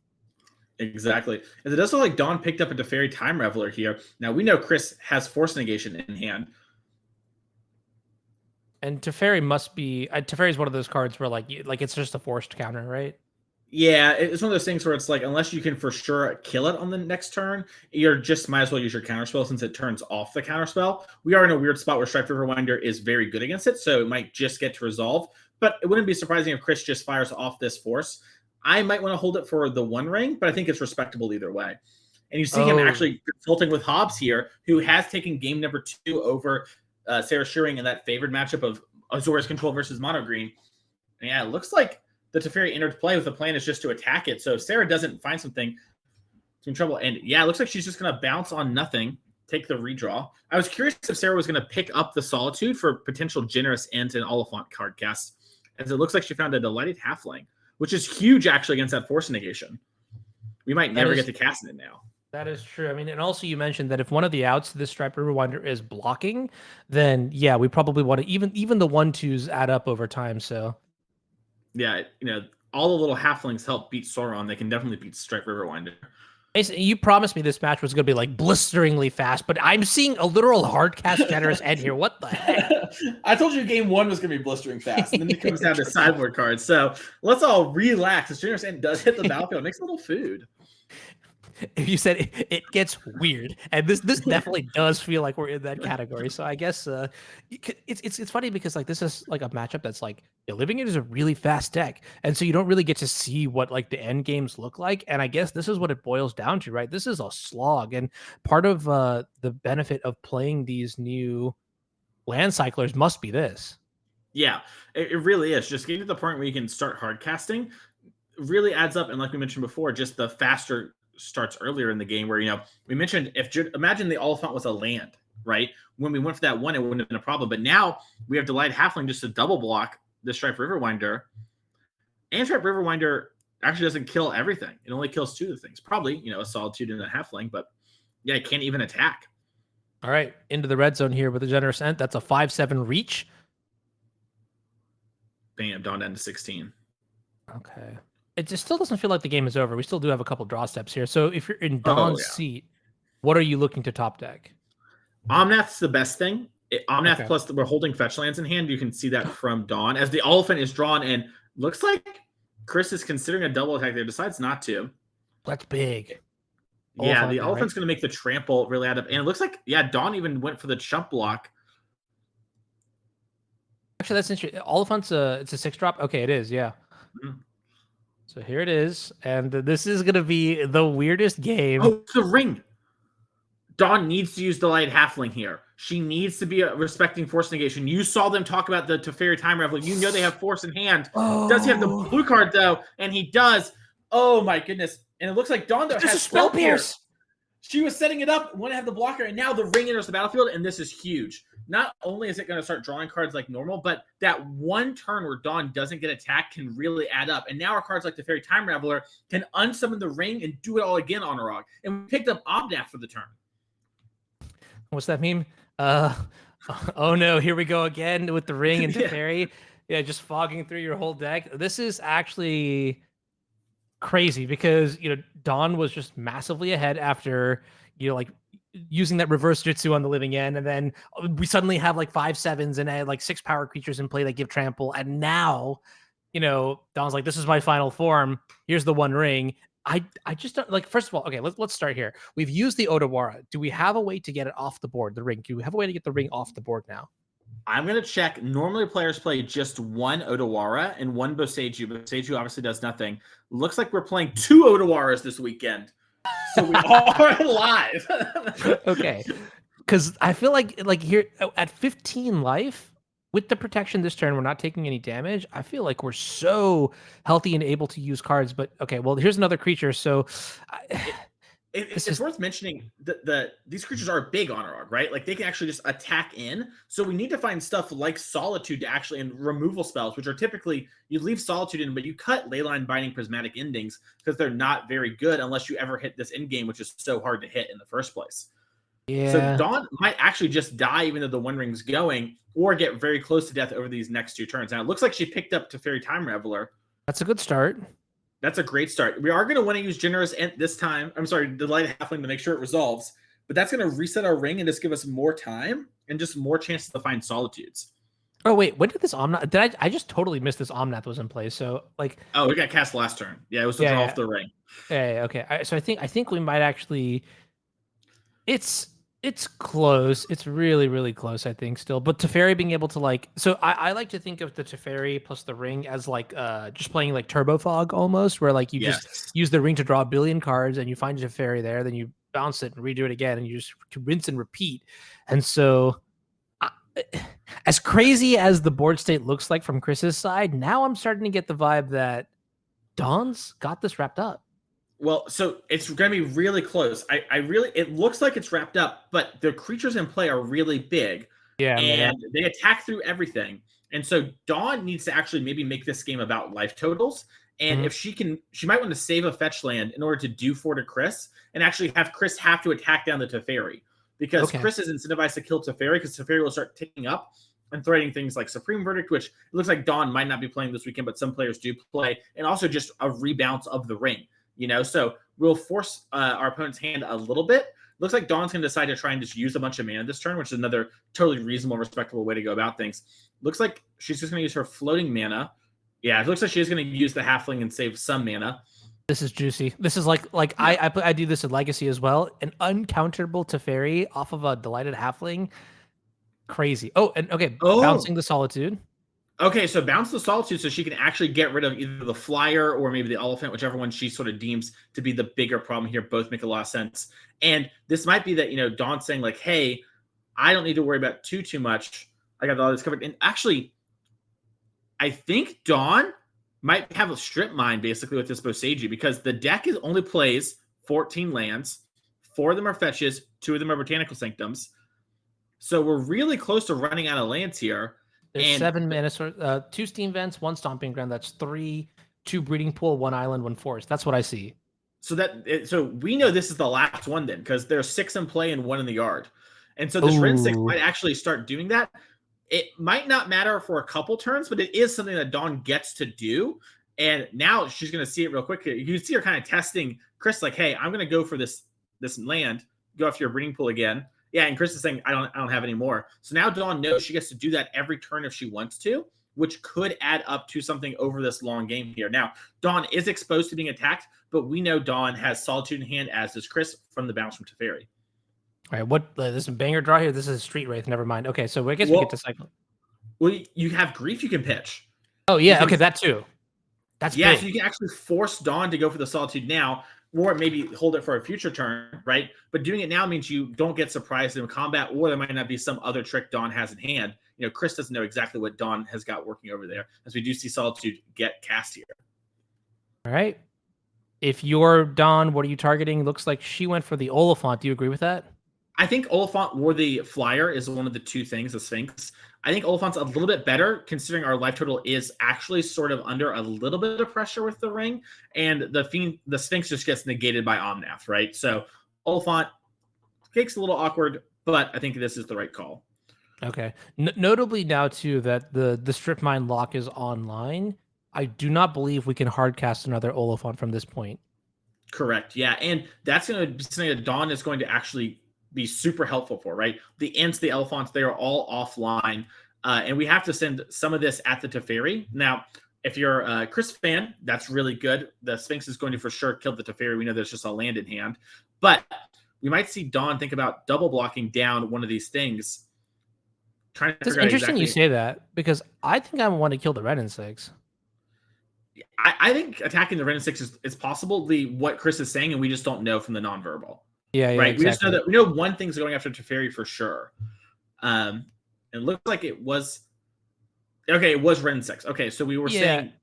Exactly. And it does look like Dawn picked up a Teferi Time Reveler here. Now we know Chris has Force Negation in hand.
And Teferi must be Teferi is one of those cards where like it's just a forced counter, right?
Yeah, it's one of those things where it's like, unless you can for sure kill it on the next turn, you're just might as well use your counterspell since it turns off the counterspell. We are in a weird spot where Strife Riverwinder is very good against it, so it might just get to resolve. But it wouldn't be surprising if Chris just fires off this force. I might want to hold it for the 1 ring, but I think it's respectable either way. And you see him actually consulting with Hobbs here, who has taken game number 2 over Sarah Shearing in that favored matchup of Azorius Control versus Mono Green. And yeah, it looks like the Teferi entered play with the plan is just to attack it. So if Sarah doesn't find something, it's in trouble. And yeah, it looks like she's just going to bounce on nothing, take the redraw. I was curious if Sarah was going to pick up the Solitude for potential generous end and Oliphant card cast, as it looks like she found a Delighted Halfling, which is huge actually against that Force Negation. We might never get to cast it now.
That is true. I mean, and also you mentioned that if one of the outs to this Stripe Riverwinder is blocking, then yeah, we probably want to even the 1/2s add up over time. So
yeah, all the little halflings help beat Sauron. They can definitely beat Stripe Riverwinder.
Mason, you promised me this match was going to be like blisteringly fast, but I'm seeing a literal hard cast generous end here. What the heck?
I told you game 1 was going to be blistering fast, and then it comes down to sideboard cards. So let's all relax. This generous end does hit the battlefield. It makes a little food.
If you said it gets weird, and this definitely does feel like we're in that category. So I guess it's funny because like this is like a matchup that's like Living It is a really fast deck, and so you don't really get to see what like the end games look like. And I guess this is what it boils down to, right? This is a slog, and part of the benefit of playing these new land cyclers must be this.
Yeah, it really is. Just getting to the point where you can start hard casting really adds up, and like we mentioned before, just the faster starts earlier in the game where, we mentioned imagine the Oliphant was a land, right? When we went for that 1, it wouldn't have been a problem. But now we have Delighted Halfling just to double block the Stripe Riverwinder. And Stripe Riverwinder actually doesn't kill everything. It only kills 2 of the things. Probably, a Solitude and a Halfling, but yeah, it can't even attack.
All right, into the red zone here with a generous end. That's a 5/7 reach.
Bam, Dawn down to 16.
Okay. It just still doesn't feel like the game is over. We still do have a couple draw steps here. So if you're in Dawn's seat, what are you looking to top deck?
Omnath's the best thing. Omnath plus we're holding fetch lands in hand. You can see that from Dawn as the Elephant is drawn, and looks like Chris is considering a double attack there. Decides not to.
That's big.
Yeah, the Elephant's going to make the trample really add up. And it looks like, Dawn even went for the chump block.
Actually, that's interesting. Oliphant's it's a 6-drop. Okay, it is. Yeah. Mm-hmm. So here it is, and this is going to be the weirdest game.
Oh, it's the ring. Dawn needs to use Delighted Halfling here. She needs to be respecting Force Negation. You saw them talk about the Teferi Time Reveler. You know they have Force in hand. Oh. Does he have the blue card, though? And he does. Oh, my goodness. And it looks like Dawn, though, has Spell Pierce. She was setting it up, want to have the blocker, and now the ring enters the battlefield, and this is huge. Not only is it going to start drawing cards like normal, but that one turn where Dawn doesn't get attacked can really add up. And now our cards like the Teferi Time Reveler can unsummon the ring and do it all again on Arog. And we picked up Omnath for the turn.
What's that meme? Oh no, here we go again with the ring and Teferi. Yeah, just fogging through your whole deck. This is actually crazy because Dawn was just massively ahead after like using that reverse jutsu on the living end, and then we suddenly have like 5/7s and like 6 power creatures in play that give trample, and now Dawn's like, this is my final form, here's the 1 ring. I just don't like. First of all, okay, let's start here. We've used the Odawara. Do we have a way to get it off the board, the ring? Do we have a way to get the ring off the board now?
I'm going to check. Normally players play just 1 Odawara and 1 Boseiju. Boseiju obviously does nothing. Looks like we're playing 2 Odawaras this weekend. So we are live.
Okay. Because I feel like here at 15 life, with the protection this turn, we're not taking any damage. I feel like we're so healthy and able to use cards. But okay, well, here's another creature. So
It's worth mentioning that these creatures are big on Arog, right? Like they can actually just attack in. So we need to find stuff like Solitude to actually, and removal spells, which are typically, you leave Solitude in, but you cut Leyline, Binding, Prismatic Endings because they're not very good unless you ever hit this end game, which is so hard to hit in the first place.
yeah.
So Dawn might actually just die even though the One Ring's going, or get very close to death over these next 2 turns. Now it looks like she picked up Teferi Time Reveler.
That's a good start.
That's a great start. We are going to want to use Generous this time. I'm sorry, Delight Halfling to make sure it resolves. But that's going to reset our ring and just give us more time and just more chances to find Solitudes.
Oh wait, when did this Omnath? Did I just totally missed this Omnath was in place? So like,
oh, it got cast last turn. Yeah, it was to draw off the ring.
Yeah. Okay. So I think we might actually. It's close. It's really, really close, I think, still. But Teferi being able to like, so I like to think of the Teferi plus the ring as like just playing like Turbo Fog almost, where like you just use the ring to draw a billion cards and you find a Teferi there, then you bounce it and redo it again, and you just rinse and repeat. And so, as crazy as the board state looks like from Chris's side, now I'm starting to get the vibe that Dawn's got this wrapped up.
Well, so it's going to be really close. It looks like it's wrapped up, but the creatures in play are really big.
Yeah.
And they attack through everything. And so Dawn needs to actually maybe make this game about life totals. And if she might want to save a fetch land in order to do 4 to Chris and actually have Chris have to attack down the Teferi. Because Chris is incentivized to kill Teferi because Teferi will start ticking up and threatening things like Supreme Verdict, which it looks like Dawn might not be playing this weekend, but some players do play. And also just a rebounce of the ring. So we'll force our opponent's hand a little bit. Looks like Dawn's going to decide to try and just use a bunch of mana this turn, which is another totally reasonable, respectable way to go about things. Looks like she's just going to use her floating mana. Yeah, it looks like she's going to use the Halfling and save some mana.
This is juicy. This is like I do this in Legacy as well. An uncounterable Teferi off of a Delighted Halfling. Crazy. Bouncing the Solitude.
Okay, so bounce the Solitude so she can actually get rid of either the Flyer or maybe the Elephant, whichever one she sort of deems to be the bigger problem here. Both make a lot of sense. And this might be that, Dawn's saying like, hey, I don't need to worry about too much. I got all this covered. And actually, I think Dawn might have a strip mine basically with this Boseiju because the deck only plays 14 lands. 4 of them are fetches. 2 of them are Botanical Sanctums. So we're really close to running out of lands here.
There's 7 mana, 2 Steam Vents, 1 Stomping Ground. That's 3, 2 Breeding Pool, 1 Island, 1 Forest. That's what I see.
So we know this is the last one then, because there's 6 in play and 1 in the yard. And so this Ren 6 might actually start doing that. It might not matter for a couple turns, but it is something that Dawn gets to do. And now she's going to see it real quick. You see her kind of testing Chris, like, hey, I'm going to go for this land, go after your Breeding Pool again. Yeah, and Chris is saying, I don't have any more. So now Dawn knows she gets to do that every turn if she wants to, which could add up to something over this long game here. Now, Dawn is exposed to being attacked, but we know Dawn has Solitude in hand, as does Chris from the bounce from Teferi.
All right, what this is a banger draw here. This is a Street Wraith. Never mind. Okay, so I guess we get to cycle.
Well, you have Grief you can pitch.
Oh yeah, okay, that too. That's big.
So you can actually force Dawn to go for the Solitude now, or maybe hold it for a future turn, right? But doing it now means you don't get surprised in combat, or there might not be some other trick Dawn has in hand. Chris doesn't know exactly what Dawn has got working over there, as we do see Solitude get cast here.
All right. If you're Dawn, what are you targeting? Looks like she went for the Oliphant. Do you agree with that?
I think Oliphant or the Flyer is one of the 2 things, the Sphinx. I think Oliphant's a little bit better, considering our life total is actually sort of under a little bit of pressure with the ring, and the Sphinx just gets negated by Omnath, right? So Oliphant takes a little awkward, but I think this is the right call.
Okay. Notably now, too, that the Strip Mine lock is online, I do not believe we can hardcast another Oliphant from this point.
Correct, yeah. And that's going to be something that Dawn is going to actually be super helpful for, right? The Ents, the Elephants, they are all offline. And we have to send some of this at the Teferi. Now, if you're a Chris fan, that's really good. The Sphinx is going to for sure kill the Teferi. We know there's just a land in hand. But we might see Dawn think about double blocking down one of these things.
It's interesting you say that, because I think I want to kill the Red and 6.
I think attacking the Ren 6 is possible. What Chris is saying, and we just don't know from the nonverbal.
Yeah,
right.
Exactly.
We just know that one thing's going after Teferi for sure. And it looks like it was Okay, it was Ren 6. Okay, so we were
Yeah,
saying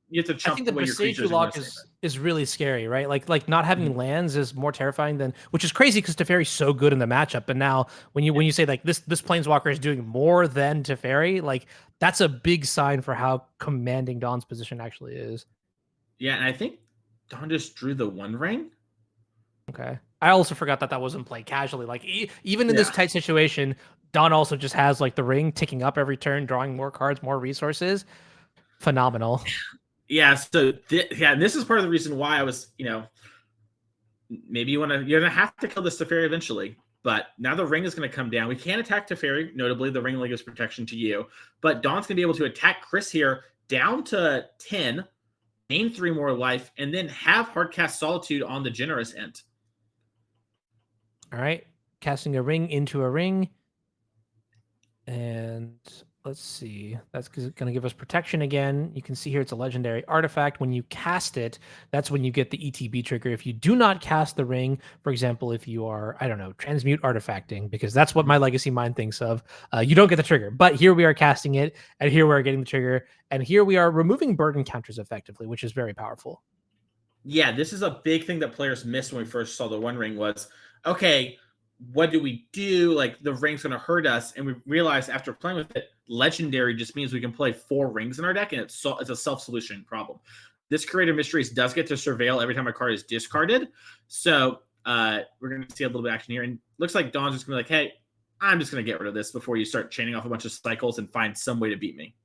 you have to
I
chump
think the
away your
Boseiju
creatures and want
lock
to save
is really scary, right? Like not
it.
having lands is more terrifying than, which is crazy because Teferi's so good in the matchup. And now when you say like this Planeswalker is doing more than Teferi, like that's a big sign for how commanding Dawn's position actually is.
Yeah, and I think Dawn just drew the One Ring.
Okay. I also forgot that that wasn't played casually. Like even in this
Yeah.
tight situation, Dawn also just has like the ring ticking up every turn, drawing more cards, more resources. Phenomenal.
Yeah, so yeah, and this is part of the reason why I was, maybe you're gonna have to kill this Teferi eventually. But now the ring is going to come down. We can't attack Teferi. Notably, the ring only gives protection to you. But Dawn's going to be able to attack Chris here down to 10, gain 3 more life, and then have Hardcast Solitude on the generous end.
All right. Casting a ring into a ring. And let's see. That's going to give us protection again. You can see here it's a legendary artifact. When you cast it, that's when you get the ETB trigger. If you do not cast the ring, for example, if you are, I don't know, transmute artifacting, because that's what my legacy mind thinks of, you don't get the trigger. But here we are casting it, and here we're getting the trigger, and here we are removing burden counters effectively, which is very powerful.
Yeah, this is a big thing that players missed when we first saw the One Ring was, okay, what do we do? Like, the ring's going to hurt us. And we realized after playing with it, legendary just means we can play 4 rings in our deck, and it's a self-solution problem. This Creator Mysteries does get to surveil every time a card is discarded. So we're going to see a little bit of action here. And looks like Dawn's just going to be like, hey, I'm just going to get rid of this before you start chaining off a bunch of cycles and find some way to beat me.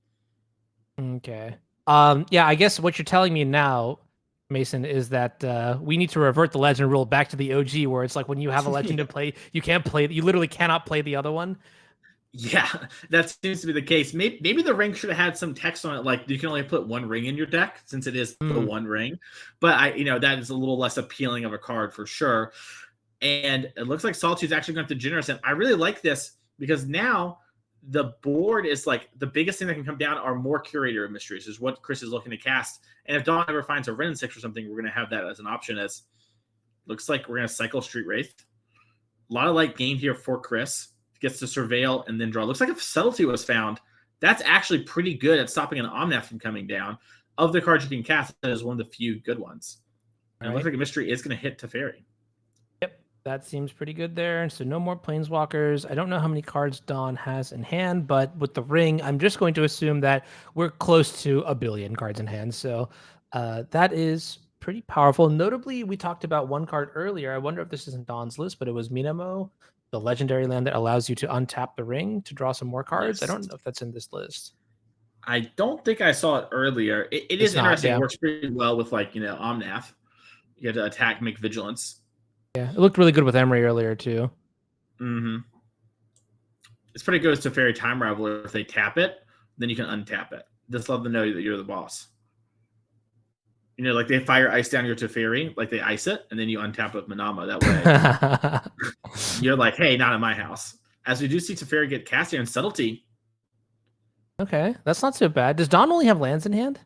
Okay. Yeah, I guess what you're telling me now, Mason, is that we need to revert the legend rule back to the OG, where it's like when you have a legend to play, you can't play. You literally cannot play the other one.
Yeah, that seems to be the case. Maybe the ring should have had some text on it, like you can only put 1 ring in your deck since it is the 1 ring. But that is a little less appealing of a card for sure. And it looks like Solitude's actually going to generous, and I really like this because now the board is like the biggest thing that can come down are more Curator Mysteries, is what Chris is looking to cast. And if Dawn ever finds a Ren 6 or something, we're going to have that as an option. As looks like we're going to cycle Street Wraith. A lot of light gained here for Chris. Gets to surveil and then draw. Looks like if Subtlety was found, that's actually pretty good at stopping an Omnath from coming down. Of the cards you can cast, that is one of the few good ones. And it looks like a mystery is going to hit Teferi.
Yep, that seems pretty good there. So no more Planeswalkers. I don't know how many cards Dawn has in hand, but with the ring, I'm just going to assume that we're close to 1 billion cards in hand. So that is pretty powerful. Notably, we talked about one card earlier. I wonder if this isn't Dawn's list, but it was Minamo, the legendary land that allows you to untap the ring to draw some more cards.
Yes.
I don't know if that's in this list.
I don't think I saw it earlier. It is interesting.
Yeah.
It works pretty well with Omnath. You have to attack, make vigilance.
Yeah, it looked really good with Emery earlier too.
Mm-hmm. It's pretty good as Teferi Time Raveler. If they tap it, then you can untap it. Just let them know that you're the boss. Like they fire ice down your Teferi, like they ice it, and then you untap it with Manama. That way, you're like, hey, not in my house. As we do see Teferi get cast here in Subtlety.
Okay, that's not so bad. Does Dawn only have lands in hand?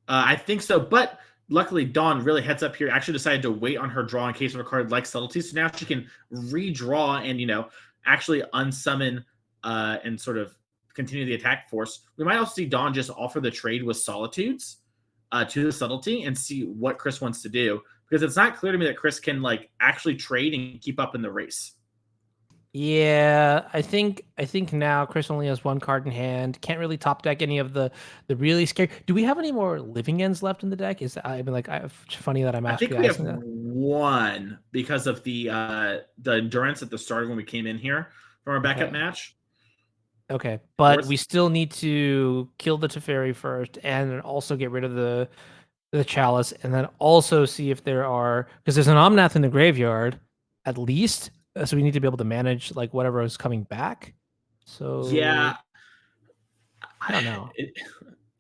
I think so, but luckily Dawn really heads up here. Actually decided to wait on her draw in case of a card like Subtlety, so now she can redraw and actually unsummon and sort of continue the attack force. We might also see Dawn just offer the trade with Solitudes to the Subtlety and see what Chris wants to do, because it's not clear to me that Chris can actually trade and keep up in the race.
Yeah, I think now Chris only has 1 card in hand. Can't really top deck any of the really scary. Do we have any more living ends left in the deck? Funny that I'm asking.
I think we have that. 1 because of the endurance at the start when we came in here from our backup match.
Okay, but we still need to kill the Teferi first, and also get rid of the Chalice, and then also see if there are, because there's an Omnath in the graveyard, at least. So we need to be able to manage whatever is coming back. So
yeah,
I don't know.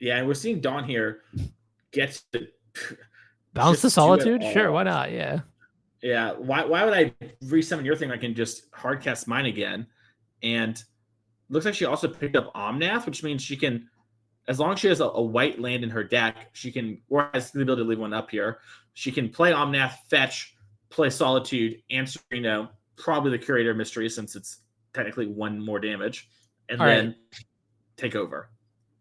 Yeah, and we're seeing Dawn here get to
bounce the Solitude. Sure, why not? Yeah.
Yeah. Why would I resummon your thing? I can just hardcast mine again, and looks like she also picked up Omnath, which means she can, as long as she has a white land in her deck, she can, or has the ability to leave one up here, she can play Omnath, fetch, play Solitude, answer, probably the Curator Mystery, since it's technically 1 more damage, and then take over.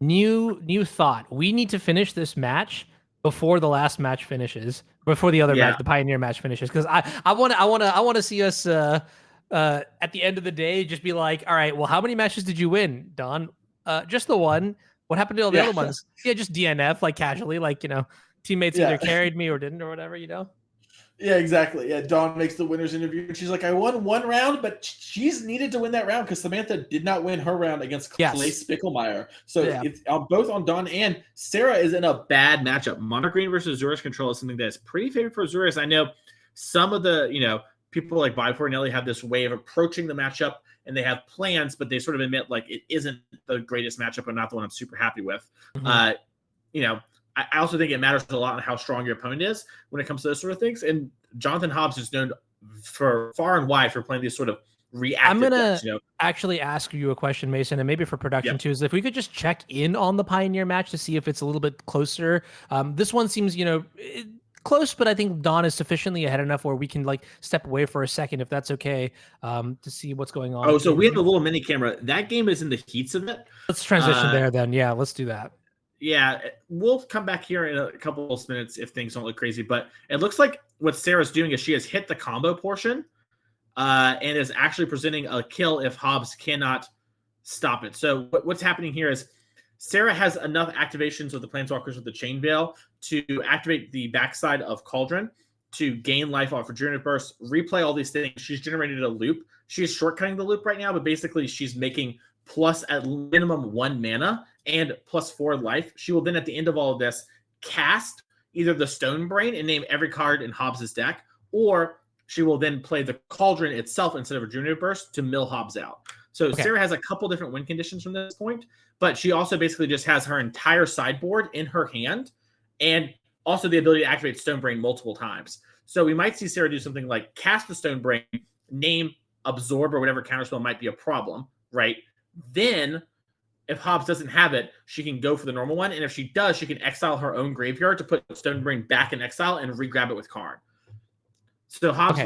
New thought. We need to finish this match before the last match finishes, before the other match, the Pioneer match finishes, because I want to see us at the end of the day just be like, all right, well, how many matches did you win, Don? Just the one. What happened to all the other ones? Yeah, just DNF, like casually, like teammates either carried me or didn't or whatever,
Yeah, exactly. Yeah, Dawn makes the winner's interview, and she's like, I won one round, but she's needed to win that round because Samantha did not win her round against Clay Spincklemire. So it's both on Dawn and Sarah is in a bad matchup. Mono Green versus Azorius control is something that's pretty favorite for Azorius. I know some of the, people like Bipor and Nelly have this way of approaching the matchup, and they have plans, but they sort of admit like it isn't the greatest matchup and not the one I'm super happy with. Mm-hmm. I also think it matters a lot on how strong your opponent is when it comes to those sort of things. And Jonathan Hobbs is known for far and wide for playing these sort of reactive
I'm going
decks,
to actually ask you a question, Mason, and maybe for production too, is if we could just check in on the Pioneer match to see if it's a little bit closer. This one seems, close, but I think Dawn is sufficiently ahead enough where we can like step away for a second, if that's okay, to see what's going on.
Oh, so we have a little mini camera. That game is in the heats of it.
Let's transition there then. Yeah, let's do that.
Yeah, we'll come back here in a couple of minutes if things don't look crazy. But it looks like what Sarah's doing is she has hit the combo portion and is actually presenting a kill if Hobbs cannot stop it. So what's happening here is Sarah has enough activations of the Planeswalkers with the Chain Veil to activate the backside of Cauldron to gain life off Regenerative Burst, replay all these things. She's generated a loop. She's shortcutting the loop right now, but basically she's making plus at minimum 1 mana and plus 4 life. She will then, at the end of all of this, cast either the Stone Brain and name every card in Hobbs' deck, or she will then play the Cauldron itself instead of Regenerative Burst to mill Hobbs out. So Sarah has a couple different win conditions from this point, but she also basically just has her entire sideboard in her hand and also the ability to activate Stone Brain multiple times. So we might see Sarah do something like cast the Stone Brain, name Absorb or whatever counterspell might be a problem, right? Then if Hobbs doesn't have it, she can go for the normal one. And if she does, she can exile her own graveyard to put Stone Brain back in exile and re-grab it with Karn. So Hobbs,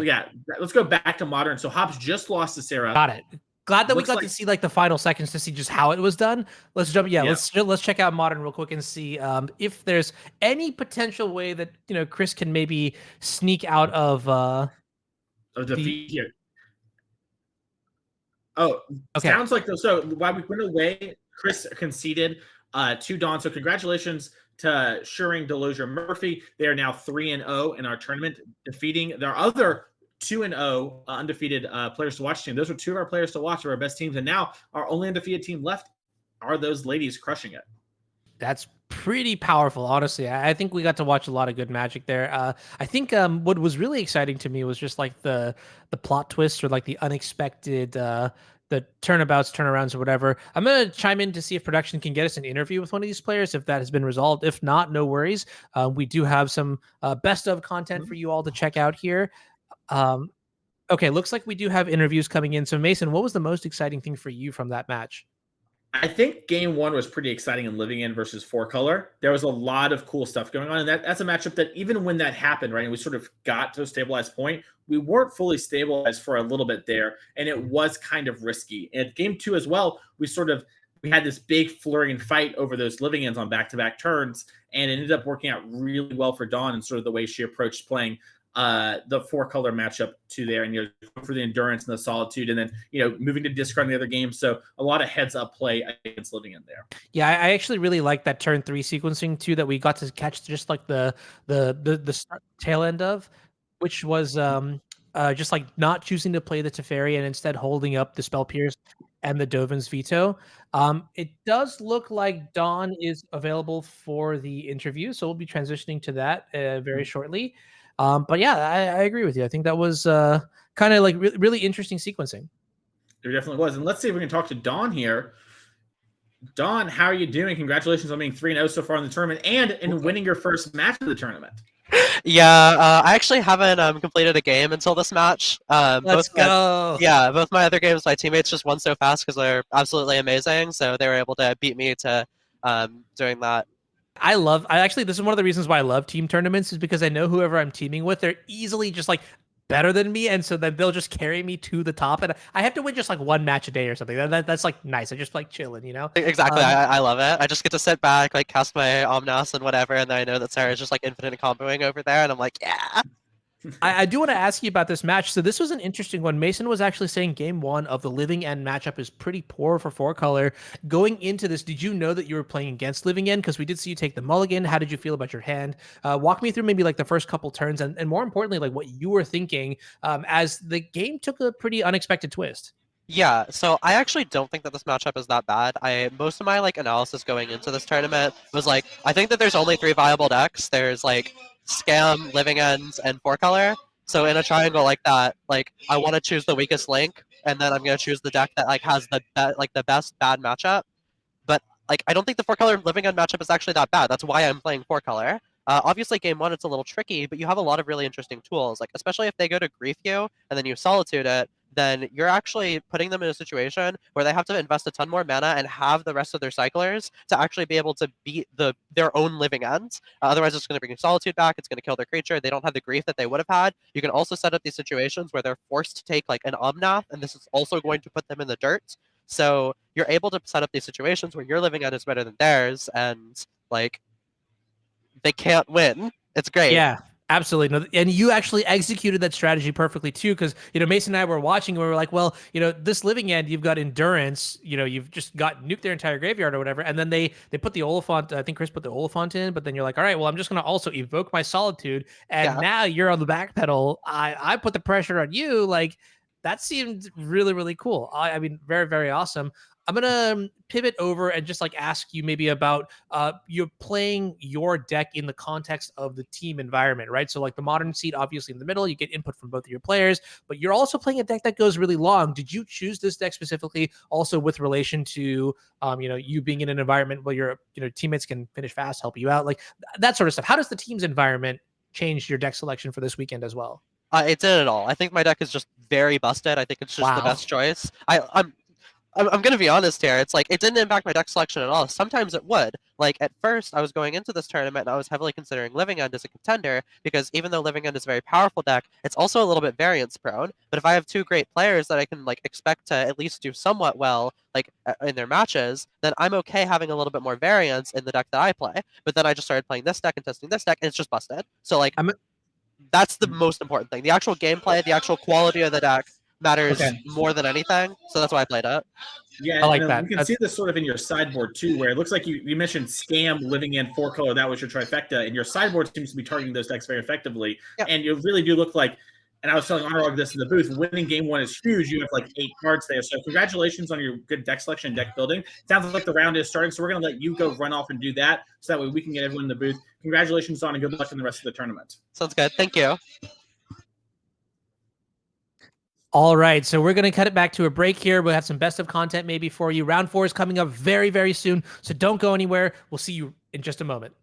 let's go back to Modern. So Hobbs just lost to Sarah.
Got it. Glad that we got to see like the final seconds to see just how it was done. Let's jump. Let's check out Modern real quick and see if there's any potential way that Chris can maybe sneak out of
defeat here. Oh, sounds like those. So while we went away, Chris conceded to Dawn. So congratulations to Shearing, DeLozier, Murphy. They are now 3-0 in our tournament, defeating their other 2-0 undefeated players to watch team. Those were two of our players to watch, of our best teams, and now our only undefeated team left are those ladies crushing it.
That's pretty powerful, honestly. I think we got to watch a lot of good Magic there. I think what was really exciting to me was just like the plot twists or like the unexpected the turnabouts, turnarounds, or whatever. I'm going to chime in to see if production can get us an interview with one of these players, if that has been resolved. If not, no worries. We do have some best of content for you all to check out here. Okay, looks like we do have interviews coming in. So Mason, what was the most exciting thing for you from that match?
I think game one was pretty exciting in Living In versus Four Color. There was a lot of cool stuff going on. And that's a matchup that even when that happened, right, and we sort of got to a stabilized point, we weren't fully stabilized for a little bit there. And it was kind of risky. And game two as well, we had this big flurry and fight over those Living Ins on back-to-back turns. And it ended up working out really well for Dawn and sort of the way she approached playing the Four Color matchup to there, and for the endurance and the solitude, and then moving to discard in the other games. So a lot of heads up play against Living In there.
Yeah, I actually really like that turn 3 sequencing too that we got to catch just like the tail end of, which was just like not choosing to play the Teferi and instead holding up the Spell Pierce and the Dovin's Veto. It does look like Dawn is available for the interview, so we'll be transitioning to that very shortly. But yeah, I agree with you. I think that was kind of like really interesting sequencing.
It definitely was. And let's see if we can talk to Dawn here. Dawn, how are you doing? Congratulations on being 3-0 so far in the tournament and in winning your first match of the tournament.
Yeah, I actually haven't completed a game until this match.
Let's go.
Both my other games, my teammates just won so fast because they're absolutely amazing. So they were able to beat me to doing that.
This is one of the reasons why I love team tournaments, is because I know whoever I'm teaming with, they're easily just like better than me, and so then they'll just carry me to the top, and I have to win just like one match a day or something. That's like nice. I just like chilling, you know.
Exactly. I love it. I just get to sit back, like cast my Omnas and whatever, and then I know that Sarah's just like infinite comboing over there, and I'm like, yeah.
I do want to ask you about this match. So this was an interesting one. Mason was actually saying game 1 of the Living End matchup is pretty poor for 4-color. Going into this, did you know that you were playing against Living End? Because we did see you take the mulligan. How did you feel about your hand? Walk me through maybe like the first couple turns, and more importantly, like what you were thinking as the game took a pretty unexpected twist.
Yeah, so I actually don't think that this matchup is that bad. Most of my like analysis going into this tournament was like, I think that there's only 3 viable decks. There's like Scam, Living Ends, and 4-color. So in a triangle like that, like I want to choose the weakest link, and then I'm gonna choose the deck that like has the best bad matchup. But like I don't think the 4-color Living End matchup is actually that bad. That's why I'm playing 4-color. Obviously, game 1 it's a little tricky, but you have a lot of really interesting tools. Like especially if they go to grief you and then you solitude it, then you're actually putting them in a situation where they have to invest a ton more mana and have the rest of their cyclers to actually be able to beat their own Living Ends. Otherwise, it's going to bring Solitude back. It's going to kill their creature. They don't have the grief that they would have had. You can also set up these situations where they're forced to take like an Omnath, and this is also going to put them in the dirt. So you're able to set up these situations where your Living End is better than theirs, and like they can't win. It's great.
Yeah. Absolutely. No, and you actually executed that strategy perfectly too, because Mason and I were watching and we were like, well, this Living End, you've got endurance, you've just got nuked their entire graveyard or whatever, and then they put the Oliphant, I think Chris put the Oliphant in, but then you're like, all right, well, I'm just gonna also evoke my Solitude, and now you're on the back pedal. I put the pressure on you. Like that seemed really, really cool. I mean, very, very awesome. I'm gonna pivot over and just like ask you maybe about you're playing your deck in the context of the team environment, right? So like the modern seat, obviously in the middle, you get input from both of your players, but you're also playing a deck that goes really long. Did you choose this deck specifically also with relation to you being in an environment where your teammates can finish fast, help you out, like that sort of stuff? How does the team's environment change your deck selection for this weekend as well?
It did it all. I think my deck is just very busted. I think it's just the best choice. I'm going to be honest here. It's like, it didn't impact my deck selection at all. Sometimes it would. Like, at first, I was going into this tournament, and I was heavily considering Living End as a contender, because even though Living End is a very powerful deck, it's also a little bit variance-prone. But if I have 2 great players that I can, like, expect to at least do somewhat well, like, in their matches, then I'm okay having a little bit more variance in the deck that I play. But then I just started playing this deck and testing this deck, and it's just busted. So, like, that's the most important thing. The actual gameplay, the actual quality of the deck matters more than anything, so that's why I played it.
Yeah,
I like that.
You can see this sort of in your sideboard too, where it looks like you mentioned Scam, Living End, 4-color. That was your trifecta, and your sideboard seems to be targeting those decks very effectively. Yep. And you really do look like. And I was telling Honorog this in the booth. Winning game 1 is huge. You have like 8 cards there. So congratulations on your good deck selection and deck building. Sounds like the round is starting, so we're going to let you go run off and do that, so that way we can get everyone in the booth. Congratulations on and good luck in the rest of the tournament.
Sounds good. Thank you.
All right, so we're going to cut it back to a break here. We'll have some best of content maybe for you. Round 4 is coming up very, very soon, so don't go anywhere. We'll see you in just a moment.